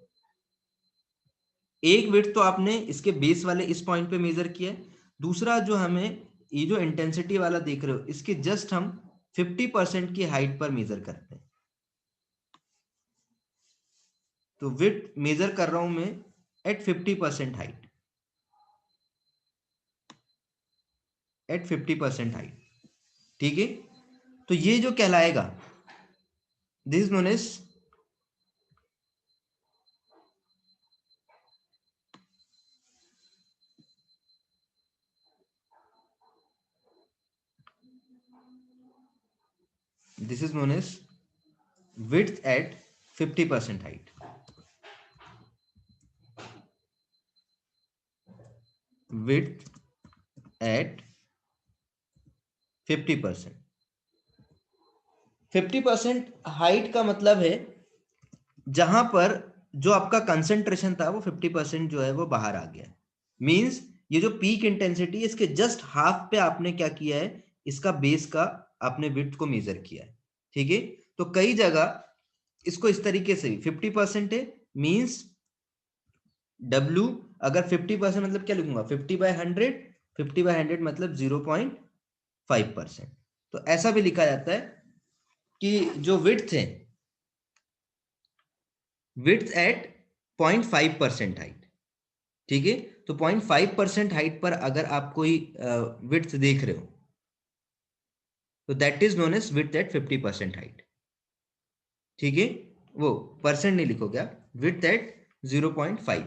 Speaker 1: एक विड्थ तो आपने इसके बेस वाले इस पॉइंट पे मेजर किया है, दूसरा जो हमें ये जो इंटेंसिटी वाला देख रहे हो इसके जस्ट हम 50% की हाइट पर मेजर करते हैं। तो विड्थ मेजर कर रहा हूं मैं एट 50% हाइट, एट 50% हाइट। ठीक है, तो ये जो कहलाएगा this is known as width at 50% height। width at 50%। 50% height का मतलब है जहां पर जो आपका कंसंट्रेशन था वो 50% जो है वो बाहर आ गया। मींस ये जो पीक इंटेंसिटी इसके जस्ट हाफ पे आपने क्या किया है, इसका बेस का आपने विड्थ को मेजर किया है। ठीक है, तो कई जगह इसको इस तरीके से 50% है, मींस W अगर 50% मतलब क्या लिखूंगा 50/100, 50/100 मतलब 0.5%। तो ऐसा भी लिखा जाता है कि जो विड्थ है, विड्थ एट 0.5% हाइट। ठीक है, तो 0.5% हाइट पर अगर आप कोई विड्थ देख रहे हो तो that is known as width at 50% height. ठीक है, वो परसेंट नहीं लिखोगे आप, विड्थ एट 0.5।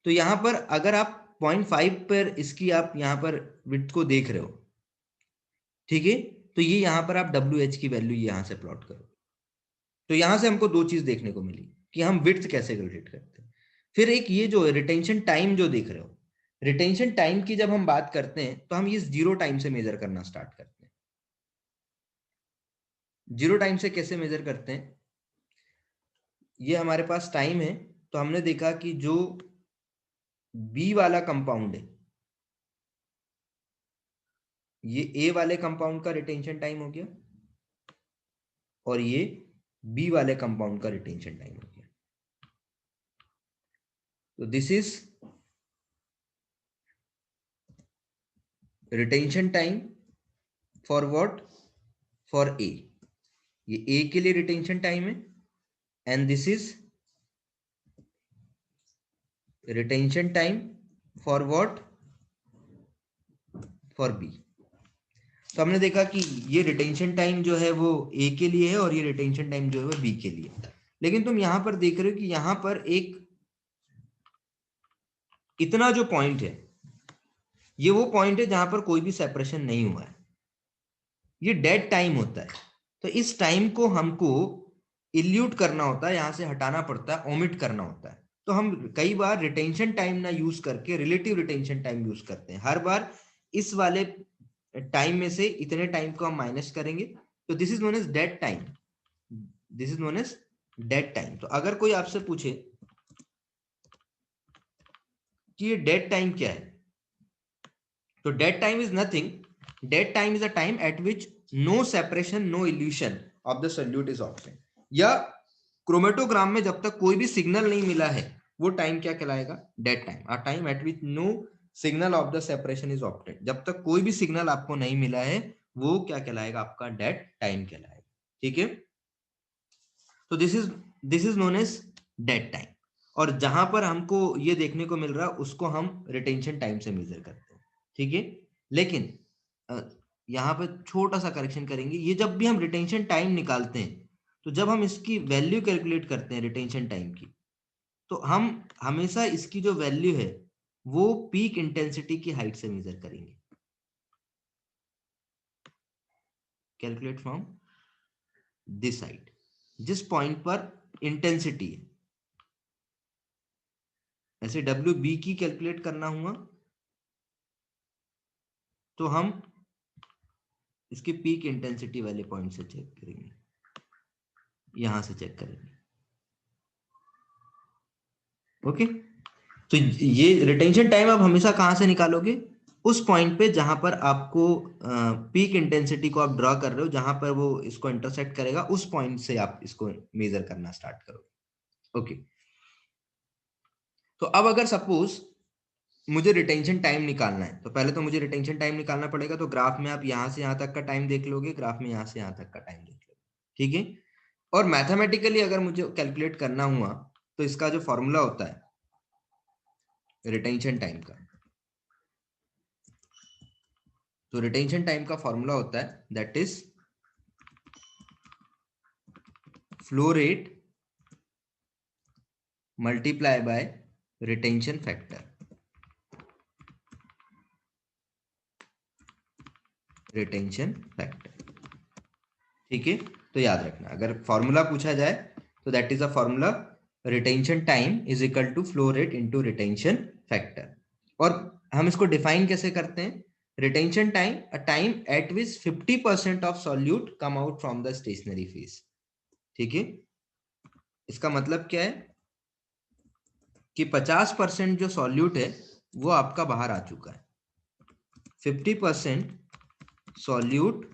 Speaker 1: तो यहां पर अगर आप 0.5 पर इसकी आप यहां पर विड्थ को देख रहे हो, ठीक है, तो ये यहां पर आप WH की वैल्यू यहां से प्लॉट करो। तो यहां से हमको दो चीज देखने को मिली कि हम विड्थ कैसे कैलकुलेट करते हैं। फिर एक ये जो रिटेंशन टाइम जो देख रहे हो, रिटेंशन टाइम की जब हम बात करते हैं तो हम ये जीरो टाइम से मेजर करना स्टार्ट करते हैं। जीरो टाइम से कैसे मेजर करते हैं, ये हमारे पास टाइम है, तो हमने देखा कि जो बी वाला कंपाउंड है, ये ए वाले कंपाउंड का रिटेंशन टाइम हो गया, और ये बी वाले कंपाउंड का रिटेंशन टाइम हो गया। तो this is retention time for what, for A, ये ए के लिए रिटेंशन टाइम है, and this is retention time for what, for B. तो हमने देखा कि ये रिटेंशन टाइम जो है वो ए के लिए है और ये रिटेंशन टाइम जो है वो बी के लिए है। लेकिन तुम यहां पर देख रहे हो कि यहां पर एक इतना जो पॉइंट है ये वो पॉइंट है जहां पर कोई भी सेपरेशन नहीं हुआ है, ये डेड टाइम होता है। तो इस टाइम को हमको इल्यूट करना होता है, यहां से हटाना पड़ता है, ओमिट करना होता है। तो हम कई बार रिटेंशन टाइम ना यूज करके रिलेटिव रिटेंशन टाइम यूज करते हैं। हर बार इस वाले टाइम में से इतने टाइम को हम माइनस करेंगे, तो this is known as dead time. This is known as dead time. तो अगर कोई आपसे पूछे कि ये डेड टाइम क्या है, तो dead time is nothing, dead time is a time at which no separation no elution of the solute is obtained, या क्रोमेटोग्राम में जब तक कोई भी सिग्नल नहीं मिला है वो टाइम क्या कहलाएगा, dead time. A time at which no signal of the separation is obtained, जब तक कोई भी सिग्नल आपको नहीं मिला है वो क्या कहलाएगा, आपका डेड टाइम कहलाएगा। ठीक है, तो this is known as dead time. और जहां पर हमको ये देखने को मिल रहा है उसको हम रिटेंशन टाइम से मेजर करते हैं। ठीक है, लेकिन यहाँ पे छोटा सा करेक्शन करेंगे, ये जब भी हम रिटेंशन टाइम निकालते हैं तो जब हम इसकी वैल्यू कैलकुलेट करते हैं रिटेंशन टाइम की, तो हम हमेशा इसकी जो वैल्यू है वो पीक इंटेंसिटी की हाइट से मेजर करेंगे। कैलकुलेट फ्रॉम दिस हाइट, जिस पॉइंट पर इंटेंसिटी है। ऐसे डब्ल्यू बी की कैलकुलेट करना हुआ तो हम इसकी पीक इंटेंसिटी वाले पॉइंट से चेक करेंगे, यहां से चेक करेंगे। ओके, तो ये रिटेंशन टाइम आप हमेशा कहां से निकालोगे, उस पॉइंट पे जहां पर आपको पीक इंटेंसिटी को आप ड्रॉ कर रहे हो, जहां पर वो इसको इंटरसेक्ट करेगा, उस पॉइंट से आप इसको मेजर करना स्टार्ट करोगे। ओके, तो अब अगर सपोज मुझे रिटेंशन टाइम निकालना है, तो पहले तो मुझे रिटेंशन टाइम निकालना पड़ेगा। तो ग्राफ में आप यहां से यहां तक का टाइम देख लोगे, ग्राफ में यहां से यहां तक का टाइम देख लोगे। ठीक है, और मैथमेटिकली अगर मुझे कैलकुलेट करना हुआ तो इसका जो फॉर्मूला होता है रिटेंशन टाइम का, तो रिटेंशन टाइम का फॉर्मूला होता है that is flow rate multiply by retention factor. Retention factor, ठीक है। तो याद रखना, अगर फॉर्मूला पूछा जाए तो that is a formula retention time is equal to flow rate into retention factor. और हम इसको डिफाइन कैसे करते हैं, retention time a time at which 50% of solute come out from the stationary phase. ठीक है, इसका मतलब क्या है कि 50% जो सॉल्यूट है वो आपका बाहर आ चुका है। 50% solute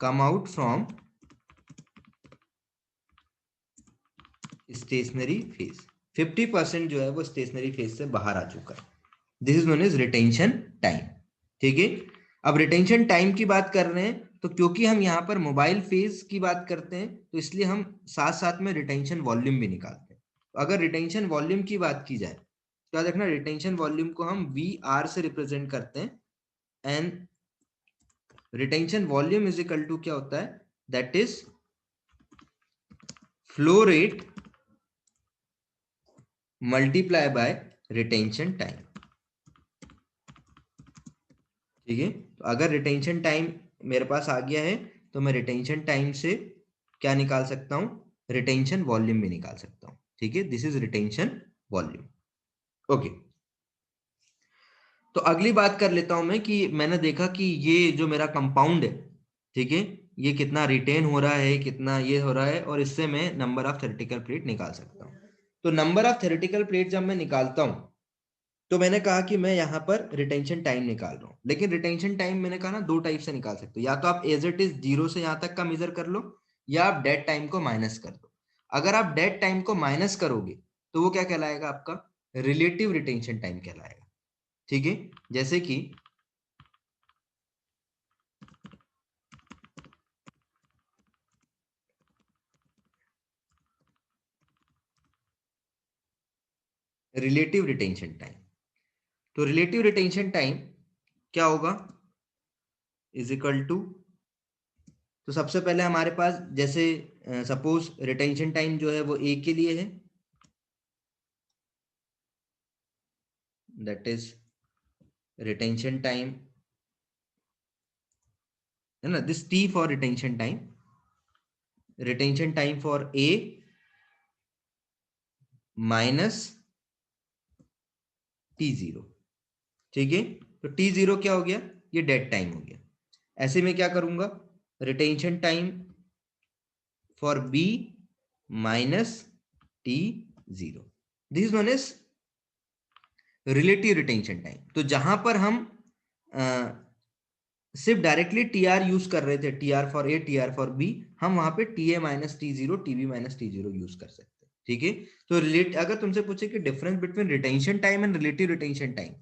Speaker 1: come out from stationary phase, 50% जो है वो स्टेशनरी फेज से बाहर आ चुका है। This is known as retention time. ठीक है, अब रिटेंशन टाइम की बात कर रहे हैं तो क्योंकि हम यहाँ पर मोबाइल फेज की बात करते हैं तो इसलिए हम साथ साथ में रिटेंशन वॉल्यूम भी निकालते हैं। तो अगर रिटेंशन वॉल्यूम की बात की जाए तो याद रखना, रिटेंशन वॉल्यूम को हम वी आर से रिप्रेजेंट करते हैं, and retention volume is equal to क्या होता है, that is flow rate multiply by retention time. ठीक है, तो अगर रिटेंशन टाइम मेरे पास आ गया है तो मैं रिटेंशन टाइम से क्या निकाल सकता हूं, रिटेंशन वॉल्यूम भी निकाल सकता हूं। ठीक है, this is retention volume. Okay, तो अगली बात कर लेता हूं मैं कि मैंने देखा कि ये जो मेरा कंपाउंड है, ठीक है, ये कितना रिटेन हो रहा है, कितना ये हो रहा है, और इससे मैं नंबर ऑफ थ्योरेटिकल प्लेट निकाल सकता हूं। तो नंबर ऑफ थ्योरेटिकल प्लेट जब मैं निकालता हूं तो मैंने कहा कि मैं यहाँ पर रिटेंशन टाइम निकाल रहा हूँ, लेकिन रिटेंशन टाइम मैंने कहा ना दो टाइप से निकाल सकते हो, या तो आप एज इट इज 0 से यहाँ तक का मेजर कर लो, या आप डेड टाइम को माइनस कर दो। अगर आप डेड टाइम को माइनस करोगे तो वो क्या कहलाएगा, आपका रिलेटिव रिटेंशन टाइम कहलाएगा। ठीक है, जैसे कि रिलेटिव रिटेंशन टाइम, तो रिलेटिव रिटेंशन टाइम क्या होगा, इज इक्वल टू, तो सबसे पहले हमारे पास जैसे सपोज रिटेंशन टाइम जो है वो ए के लिए है, that is retention time, है ना, this T for retention time for A minus T0, ठीक है। तो T0 क्या हो गया, ये डेड टाइम हो गया। ऐसे में क्या करूंगा, retention time for B minus T0, this is known as relative retention time. तो जहां पर हम सिर्फ डायरेक्टली टीआर यूज कर रहे थे, TR for A TR for B, हम वहां पे TA minus T0 TB minus T0 use कर सकते हैं, ठीक है। तो रिलेट अगर तुमसे पूछे कि difference between retention time and relative retention time,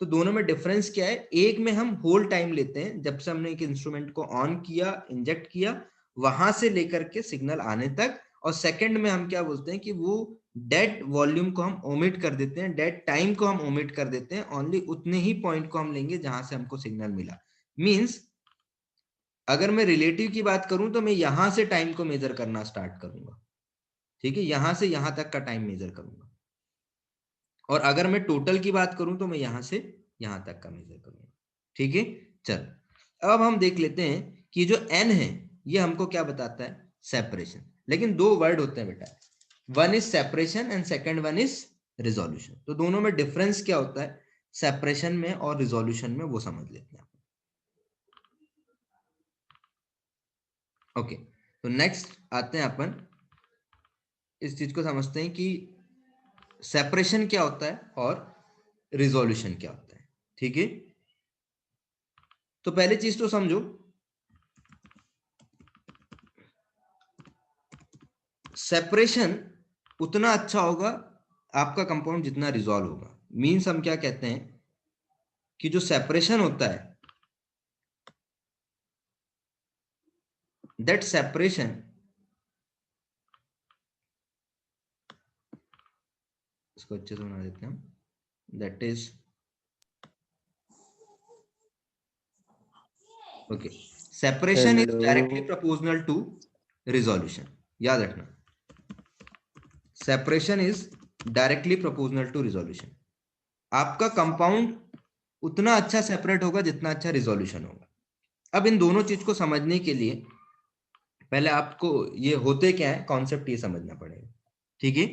Speaker 1: तो दोनों में डिफरेंस क्या है। एक में हम होल टाइम लेते हैं, जब से हमने एक इंस्ट्रूमेंट को ऑन किया, इंजेक्ट किया, वहां से लेकर के सिग्नल आने तक। और सेकंड में हम क्या बोलते हैं कि वो डेड वॉल्यूम को हम ओमिट कर देते हैं, डेड टाइम को हम ओमिट कर देते हैं, ओनली उतने ही पॉइंट को हम लेंगे जहां से हमको सिग्नल मिला। मींस अगर मैं रिलेटिव की बात करूं तो मैं यहां से टाइम को मेजर करना स्टार्ट करूंगा, ठीक है, यहां से यहां तक का टाइम मेजर करूंगा। और अगर मैं टोटल की बात करूं तो मैं यहां से यहां तक का मेजर करूंगा, ठीक है। चल अब हम देख लेते हैं कि जो एन है ये हमको क्या बताता है, सेपरेशन। लेकिन दो वर्ड होते हैं बेटा, one is separation and second one is resolution. तो दोनों में डिफरेंस क्या होता है सेपरेशन में और रिजोल्यूशन में, वो समझ लेते हैं। ओके, तो नेक्स्ट आते हैं अपन इस चीज को समझते हैं कि सेपरेशन क्या होता है और रिजोल्यूशन क्या होता है, ठीक है। तो पहली चीज तो समझो, सेपरेशन उतना अच्छा होगा आपका कंपाउंड जितना रिजॉल्व होगा। मींस हम क्या कहते हैं कि जो सेपरेशन होता है, दैट सेपरेशन इसको अच्छे से बना देते हैं, that is okay, separation is directly proportional to resolution. याद रखना, separation is directly proportional to resolution. आपका कंपाउंड उतना अच्छा सेपरेट होगा जितना अच्छा रिजोल्यूशन होगा। अब इन दोनों चीज को समझने के लिए पहले आपको ये होते क्या है कॉन्सेप्ट ये समझना पड़ेगा, ठीक है।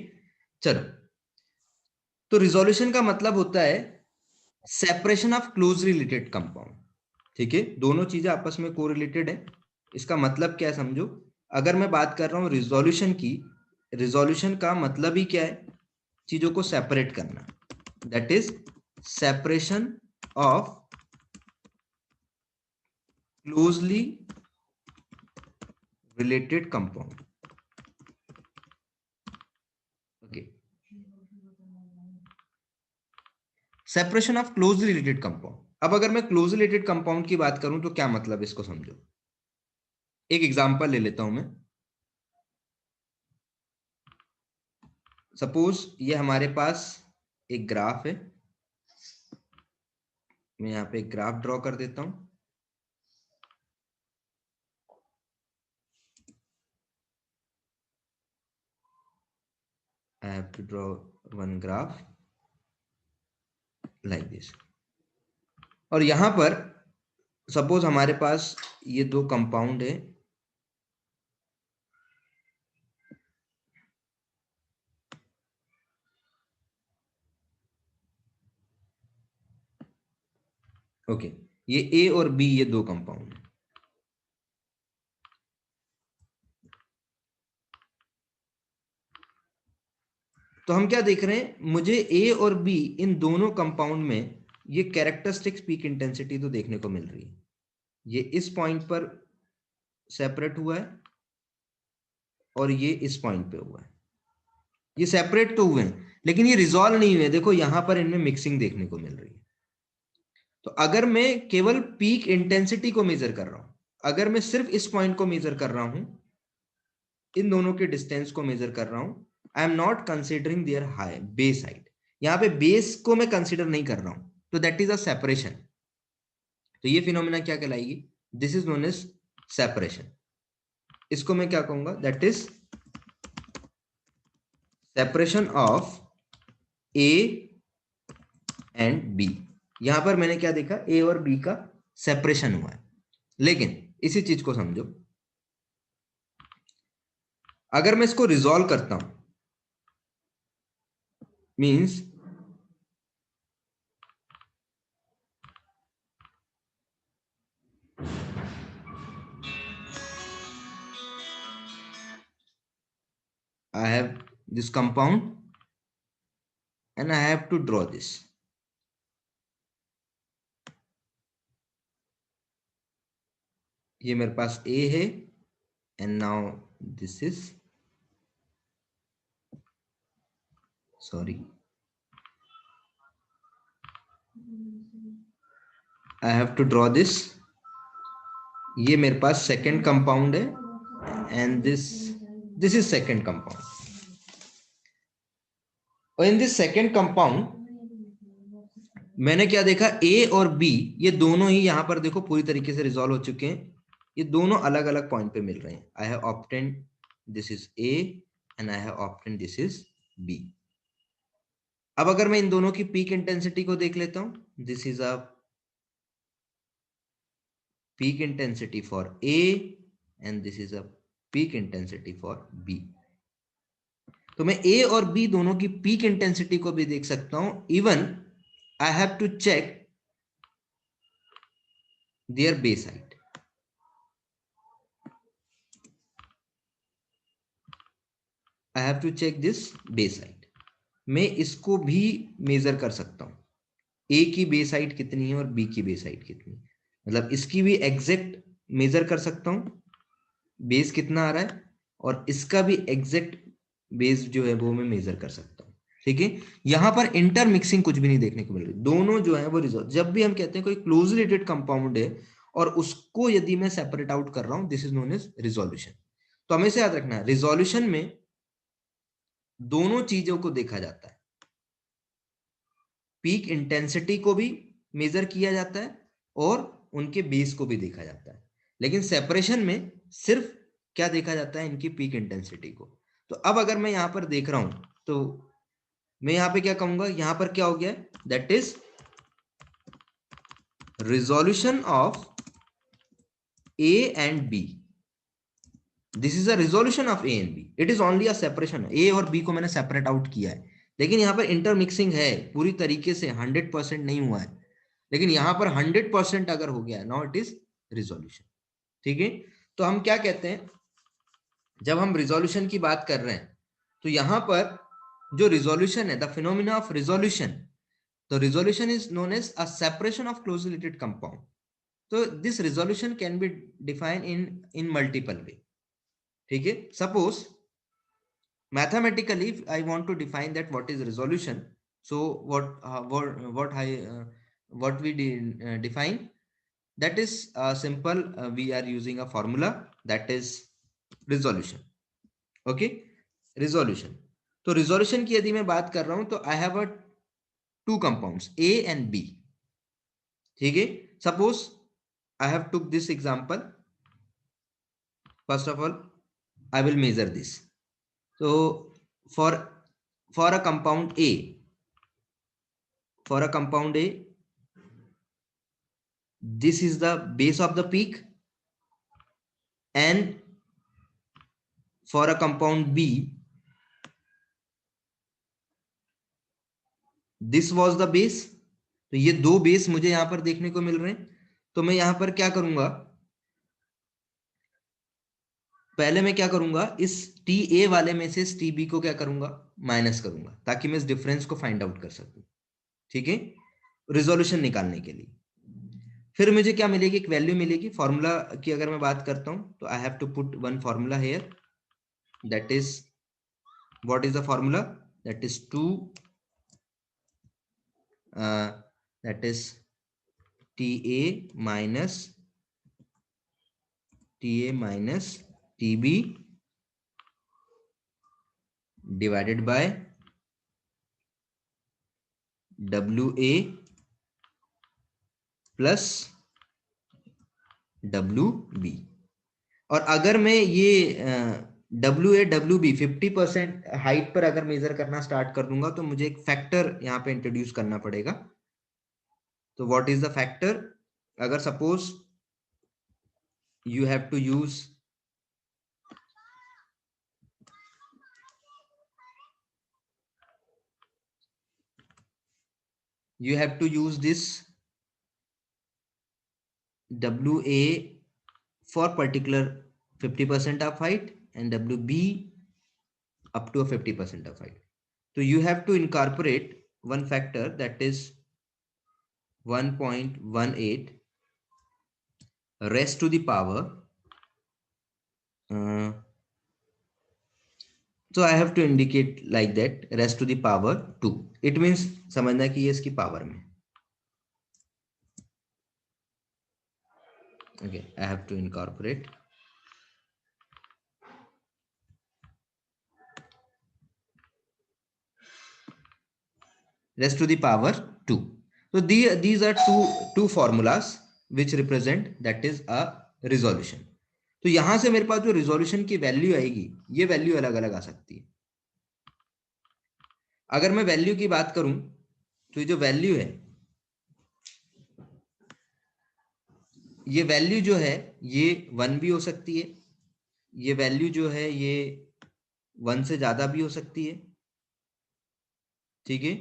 Speaker 1: चलो, तो रिजोल्यूशन का मतलब होता है separation of close related compound, ठीक है। दोनों चीजें आपस में कोरिलेटेड है। इसका मतलब क्या है समझो, अगर मैं बात कर रहा हूं रिजोल्यूशन की, रिजोल्यूशन का मतलब ही क्या है, चीजों को सेपरेट करना, that is separation of closely related compound. Okay, separation of closely related compound. अब अगर मैं क्लोजली रिलेटेड कंपाउंड की बात करूं तो क्या मतलब है इसको समझो। एक एग्जांपल ले लेता हूं मैं। सपोज ये हमारे पास एक ग्राफ है, मैं यहाँ पे एक ग्राफ ड्रॉ कर देता हूं। I have to draw one graph like this। और यहां पर सपोज हमारे पास ये दो कंपाउंड है, ओके, ये ए और बी, ये दो कंपाउंड है। तो हम क्या देख रहे हैं, मुझे ए और बी इन दोनों कंपाउंड में ये कैरेक्टरिस्टिक्स पीक इंटेंसिटी तो देखने को मिल रही है। ये इस पॉइंट पर सेपरेट हुआ है और ये इस पॉइंट पे हुआ है। ये सेपरेट तो हुए हैं लेकिन ये रिजॉल्व नहीं हुए, देखो यहां पर इनमें मिक्सिंग देखने को मिल रही है। तो अगर मैं केवल पीक इंटेंसिटी को मेजर कर रहा हूं, अगर मैं सिर्फ इस पॉइंट को मेजर कर रहा हूं, इन दोनों के डिस्टेंस को मेजर कर रहा हूं, I am not considering their high base height. यहां पे बेस को मैं कंसिडर नहीं कर रहा हूं, तो दैट इज अ सेपरेशन। तो ये फिनोमेना क्या कहलाएगी, this is known as separation. इसको मैं क्या कहूंगा, that is separation of A and B. यहां पर मैंने क्या देखा, ए और बी का सेपरेशन हुआ है। लेकिन इसी चीज को समझो, अगर मैं इसको रिजॉल्व करता हूं, means I have this compound and I have to draw this. ये मेरे पास A है and now this is, sorry, I have to draw this. ये मेरे पास सेकेंड कंपाउंड है and this is second compound. और इन दिस सेकेंड कंपाउंड मैंने क्या देखा, ए और बी ये दोनों ही यहां पर देखो पूरी तरीके से रिजॉल्व हो चुके हैं। ये दोनों अलग अलग पॉइंट पे मिल रहे हैं। I have obtained this is A and I have obtained this is B. अब अगर मैं इन दोनों की पीक इंटेंसिटी को देख लेता हूं, this is a peak intensity for A and this is a peak intensity for B. तो मैं A और B दोनों की पीक इंटेंसिटी को भी देख सकता हूं। Even I have to check their base height. I have to check this base height. मैं इसको भी मेजर कर सकता हूं, A की बेस हाइट कितनी है और B की बेस हाइट कितनी है। मतलब इसकी भी एग्जैक्ट मेजर कर सकता हूं, बेस कितना आ रहा है, और इसका भी एग्जैक्ट बेस जो है वो मैं मेजर कर सकता हूं। ठीक है, यहां पर इंटर मिक्सिंग कुछ भी नहीं देखने को मिल रही, दोनों जो है वो रिजॉल्व। जब भी हम कहते हैं कोई क्लोजली रिलेटेड कंपाउंड है और उसको यदि मैं सेपरेट आउट कर रहा हूं, this is known as resolution. तो हमें से याद रखना है, रिजोल्यूशन में दोनों चीजों को देखा जाता है, पीक इंटेंसिटी को भी मेजर किया जाता है और उनके बेस को भी देखा जाता है। लेकिन सेपरेशन में सिर्फ क्या देखा जाता है, इनकी पीक इंटेंसिटी को। तो अब अगर मैं यहां पर देख रहा हूं तो मैं यहां पे क्या कहूंगा, यहां पर क्या हो गया, that is resolution of A and B. This is a resolution of A and B, it is only a separation. A और बी को मैंने सेपरेट आउट किया है, लेकिन यहां पर इंटरमिक्सिंग है, पूरी तरीके से 100% नहीं हुआ है, लेकिन यहां पर 100% अगर हो गया है, नाउ इट इज रिजोल्यूशन। ठीक है, तो हम क्या कहते हैं, जब हम रिजोल्यूशन की बात कर रहे हैं तो यहां पर जो रिजोल्यूशन है, द फिनोमिना ऑफ रिजोल्यूशन, तो resolution is known as a separation of closely related compound. तो this resolution can be defined in multiple way. ठीक है, suppose mathematically if I want to define that what is resolution, so what we define, that is simple, we are using a formula, that is resolution. Okay, resolution, तो resolution की यदि मैं बात कर रहा हूं तो I have a two compounds A and B. ठीक है, suppose I have took this example. First of all I will measure this. So for a compound A, this is the base of the peak, and for a compound B, this was the base. तो ये दो base मुझे यहां पर देखने को मिल रहे हैं। तो मैं यहां पर क्या करूंगा, पहले मैं क्या करूंगा, इस टी ए वाले में से इस टी बी को क्या करूंगा, माइनस करूंगा, ताकि मैं इस डिफरेंस को फाइंड आउट कर सकूं। ठीक है, रिजोल्यूशन निकालने के लिए। फिर मुझे क्या मिलेगी, एक वैल्यू मिलेगी। फॉर्मूला की अगर मैं बात करता हूं तो I have to put one formula here, that is, what is the formula, that is 2 that is TA minus TB divided by WA plus WB। और अगर मैं ये WA WB 50% हाइट पर अगर मेजर करना स्टार्ट कर दूंगा तो मुझे एक फैक्टर यहाँ पे इंट्रोड्यूस करना पड़ेगा, तो व्हाट इज द फैक्टर? अगर suppose you have to use this WA for particular 50% of height and WB up to a 50% of height. So you have to incorporate one factor, that is 1.18 raised to the power so I have to indicate like that, raised to the power 2. It means समझना कि ये इसकी power में. Okay, I have to incorporate raised to the power 2. So these are two formulas which represent, that is a resolution. तो यहां से मेरे पास जो रिजोल्यूशन की वैल्यू आएगी, ये वैल्यू अलग अलग आ सकती है. अगर मैं वैल्यू की बात करूं तो ये जो वैल्यू है, ये वैल्यू जो है ये 1 भी हो सकती है, ये वैल्यू जो है ये 1 से ज्यादा भी हो सकती है. ठीक है,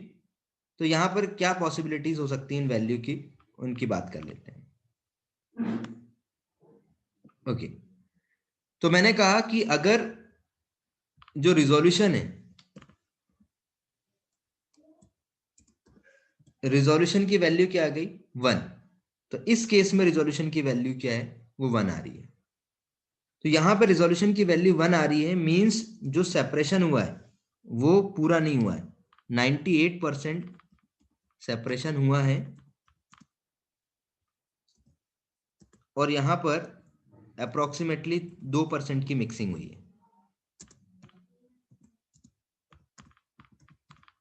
Speaker 1: तो यहां पर क्या पॉसिबिलिटीज हो सकती हैं इन वैल्यू की, उनकी बात कर लेते हैं. ओके, तो मैंने कहा कि अगर जो रिजोल्यूशन है, रिजोल्यूशन की वैल्यू क्या आ गई 1, तो इस केस में रिजोल्यूशन की वैल्यू क्या है, वो 1 आ रही है. तो यहां पर रिजोल्यूशन की वैल्यू 1 आ रही है, मींस जो सेपरेशन हुआ है वो पूरा नहीं हुआ है. 98% सेपरेशन हुआ है और यहां पर अप्रोक्सीमेटली 2% की मिक्सिंग हुई है.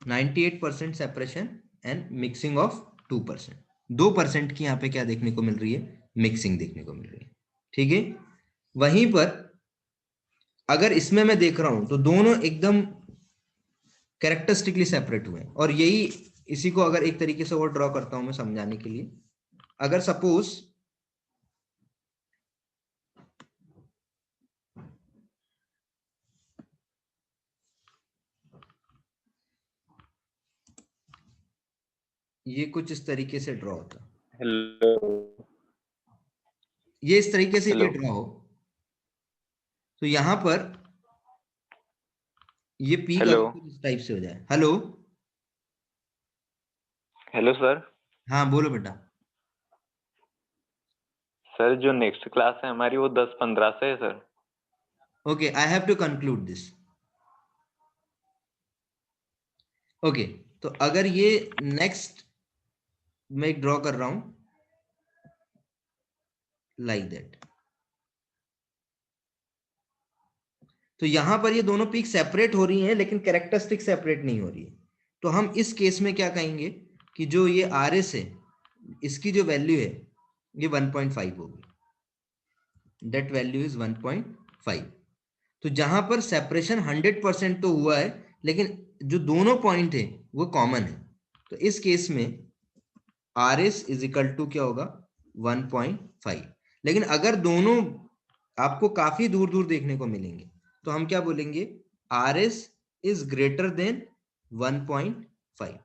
Speaker 1: 98% सेपरेशन एंड मिक्सिंग ऑफ 2%. 2% की यहाँ पे क्या देखने को मिल रही है, मिक्सिंग देखने को मिल रही है. ठीक है, वहीं पर अगर इसमें मैं देख रहा हूं तो दोनों एकदम कैरेक्टरिस्टिकली सेपरेट हुए हैं. और यही, इसी को अगर एक तरीके से और ड्रॉ करता हूं मैं समझाने के लिए, अगर सपोज ये कुछ इस तरीके से ड्रॉ होता,
Speaker 2: हेलो,
Speaker 1: ये इस तरीके से ये ड्रॉ हो, तो यहां पर ये पीक
Speaker 2: हेलो,
Speaker 1: अगर कुछ इस टाइप से हो जाए. Hello,
Speaker 2: hello sir.
Speaker 1: हाँ बोलो बेटा.
Speaker 2: सर जो नेक्स्ट क्लास है हमारी वो 10-15 से है sir.
Speaker 1: Okay, I have to conclude this. Okay, तो अगर ये नेक्स्ट मैं एक ड्रॉ कर रहा हूं लाइक दैट, तो यहां पर ये दोनों पीक सेपरेट हो रही हैं लेकिन कैरेक्टरिस्टिक सेपरेट नहीं हो रही है. तो हम इस केस में क्या कहेंगे कि जो ये आर एस है, इसकी जो वैल्यू है ये 1.5 होगी. That value is 1.5. तो जहां पर सेपरेशन 100% तो हुआ है लेकिन जो दोनों पॉइंट है वो कॉमन है, तो इस केस में R S is equal to क्या होगा 1.5. लेकिन अगर दोनों आपको काफी दूर दूर देखने को मिलेंगे तो हम क्या बोलेंगे, are S is greater than 1.5.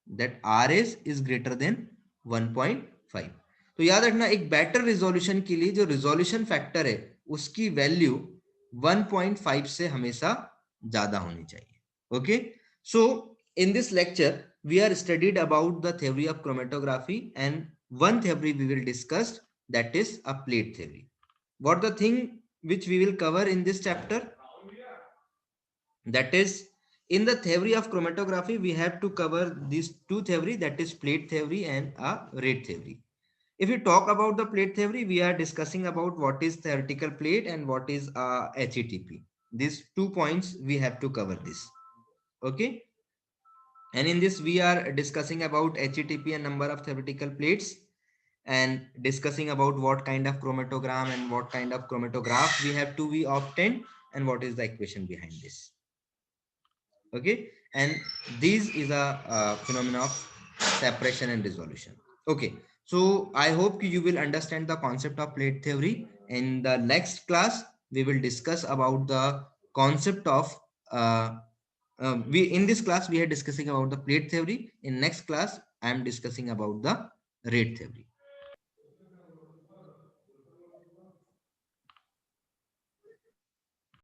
Speaker 1: That are S is greater than 1.5. तो याद रखना, एक बेटर रिजोल्यूशन के लिए जो रिजोल्यूशन फैक्टर है उसकी वैल्यू 1.5 से हमेशा ज्यादा होनी चाहिए. Okay, so in this lecture we are studied about the theory of chromatography, and one theory we will discuss, that is a plate theory. What the thing which we will cover in this chapter, that is in the theory of chromatography we have to cover these two theory, that is plate theory and a rate theory. If we talk about the plate theory, we are discussing about what is theoretical plate and what is HETP. These 2 points we have to cover this. Okay, and in this we are discussing about HETP and number of theoretical plates, and discussing about what kind of chromatogram and what kind of chromatograph we have to be obtained and what is the equation behind this. Okay, and this is a phenomena of separation and resolution. Okay, so I hope you will understand the concept of plate theory. In the next class, we will discuss about the concept of we in this class we are discussing about the plate theory. In next class, I am discussing about the rate theory.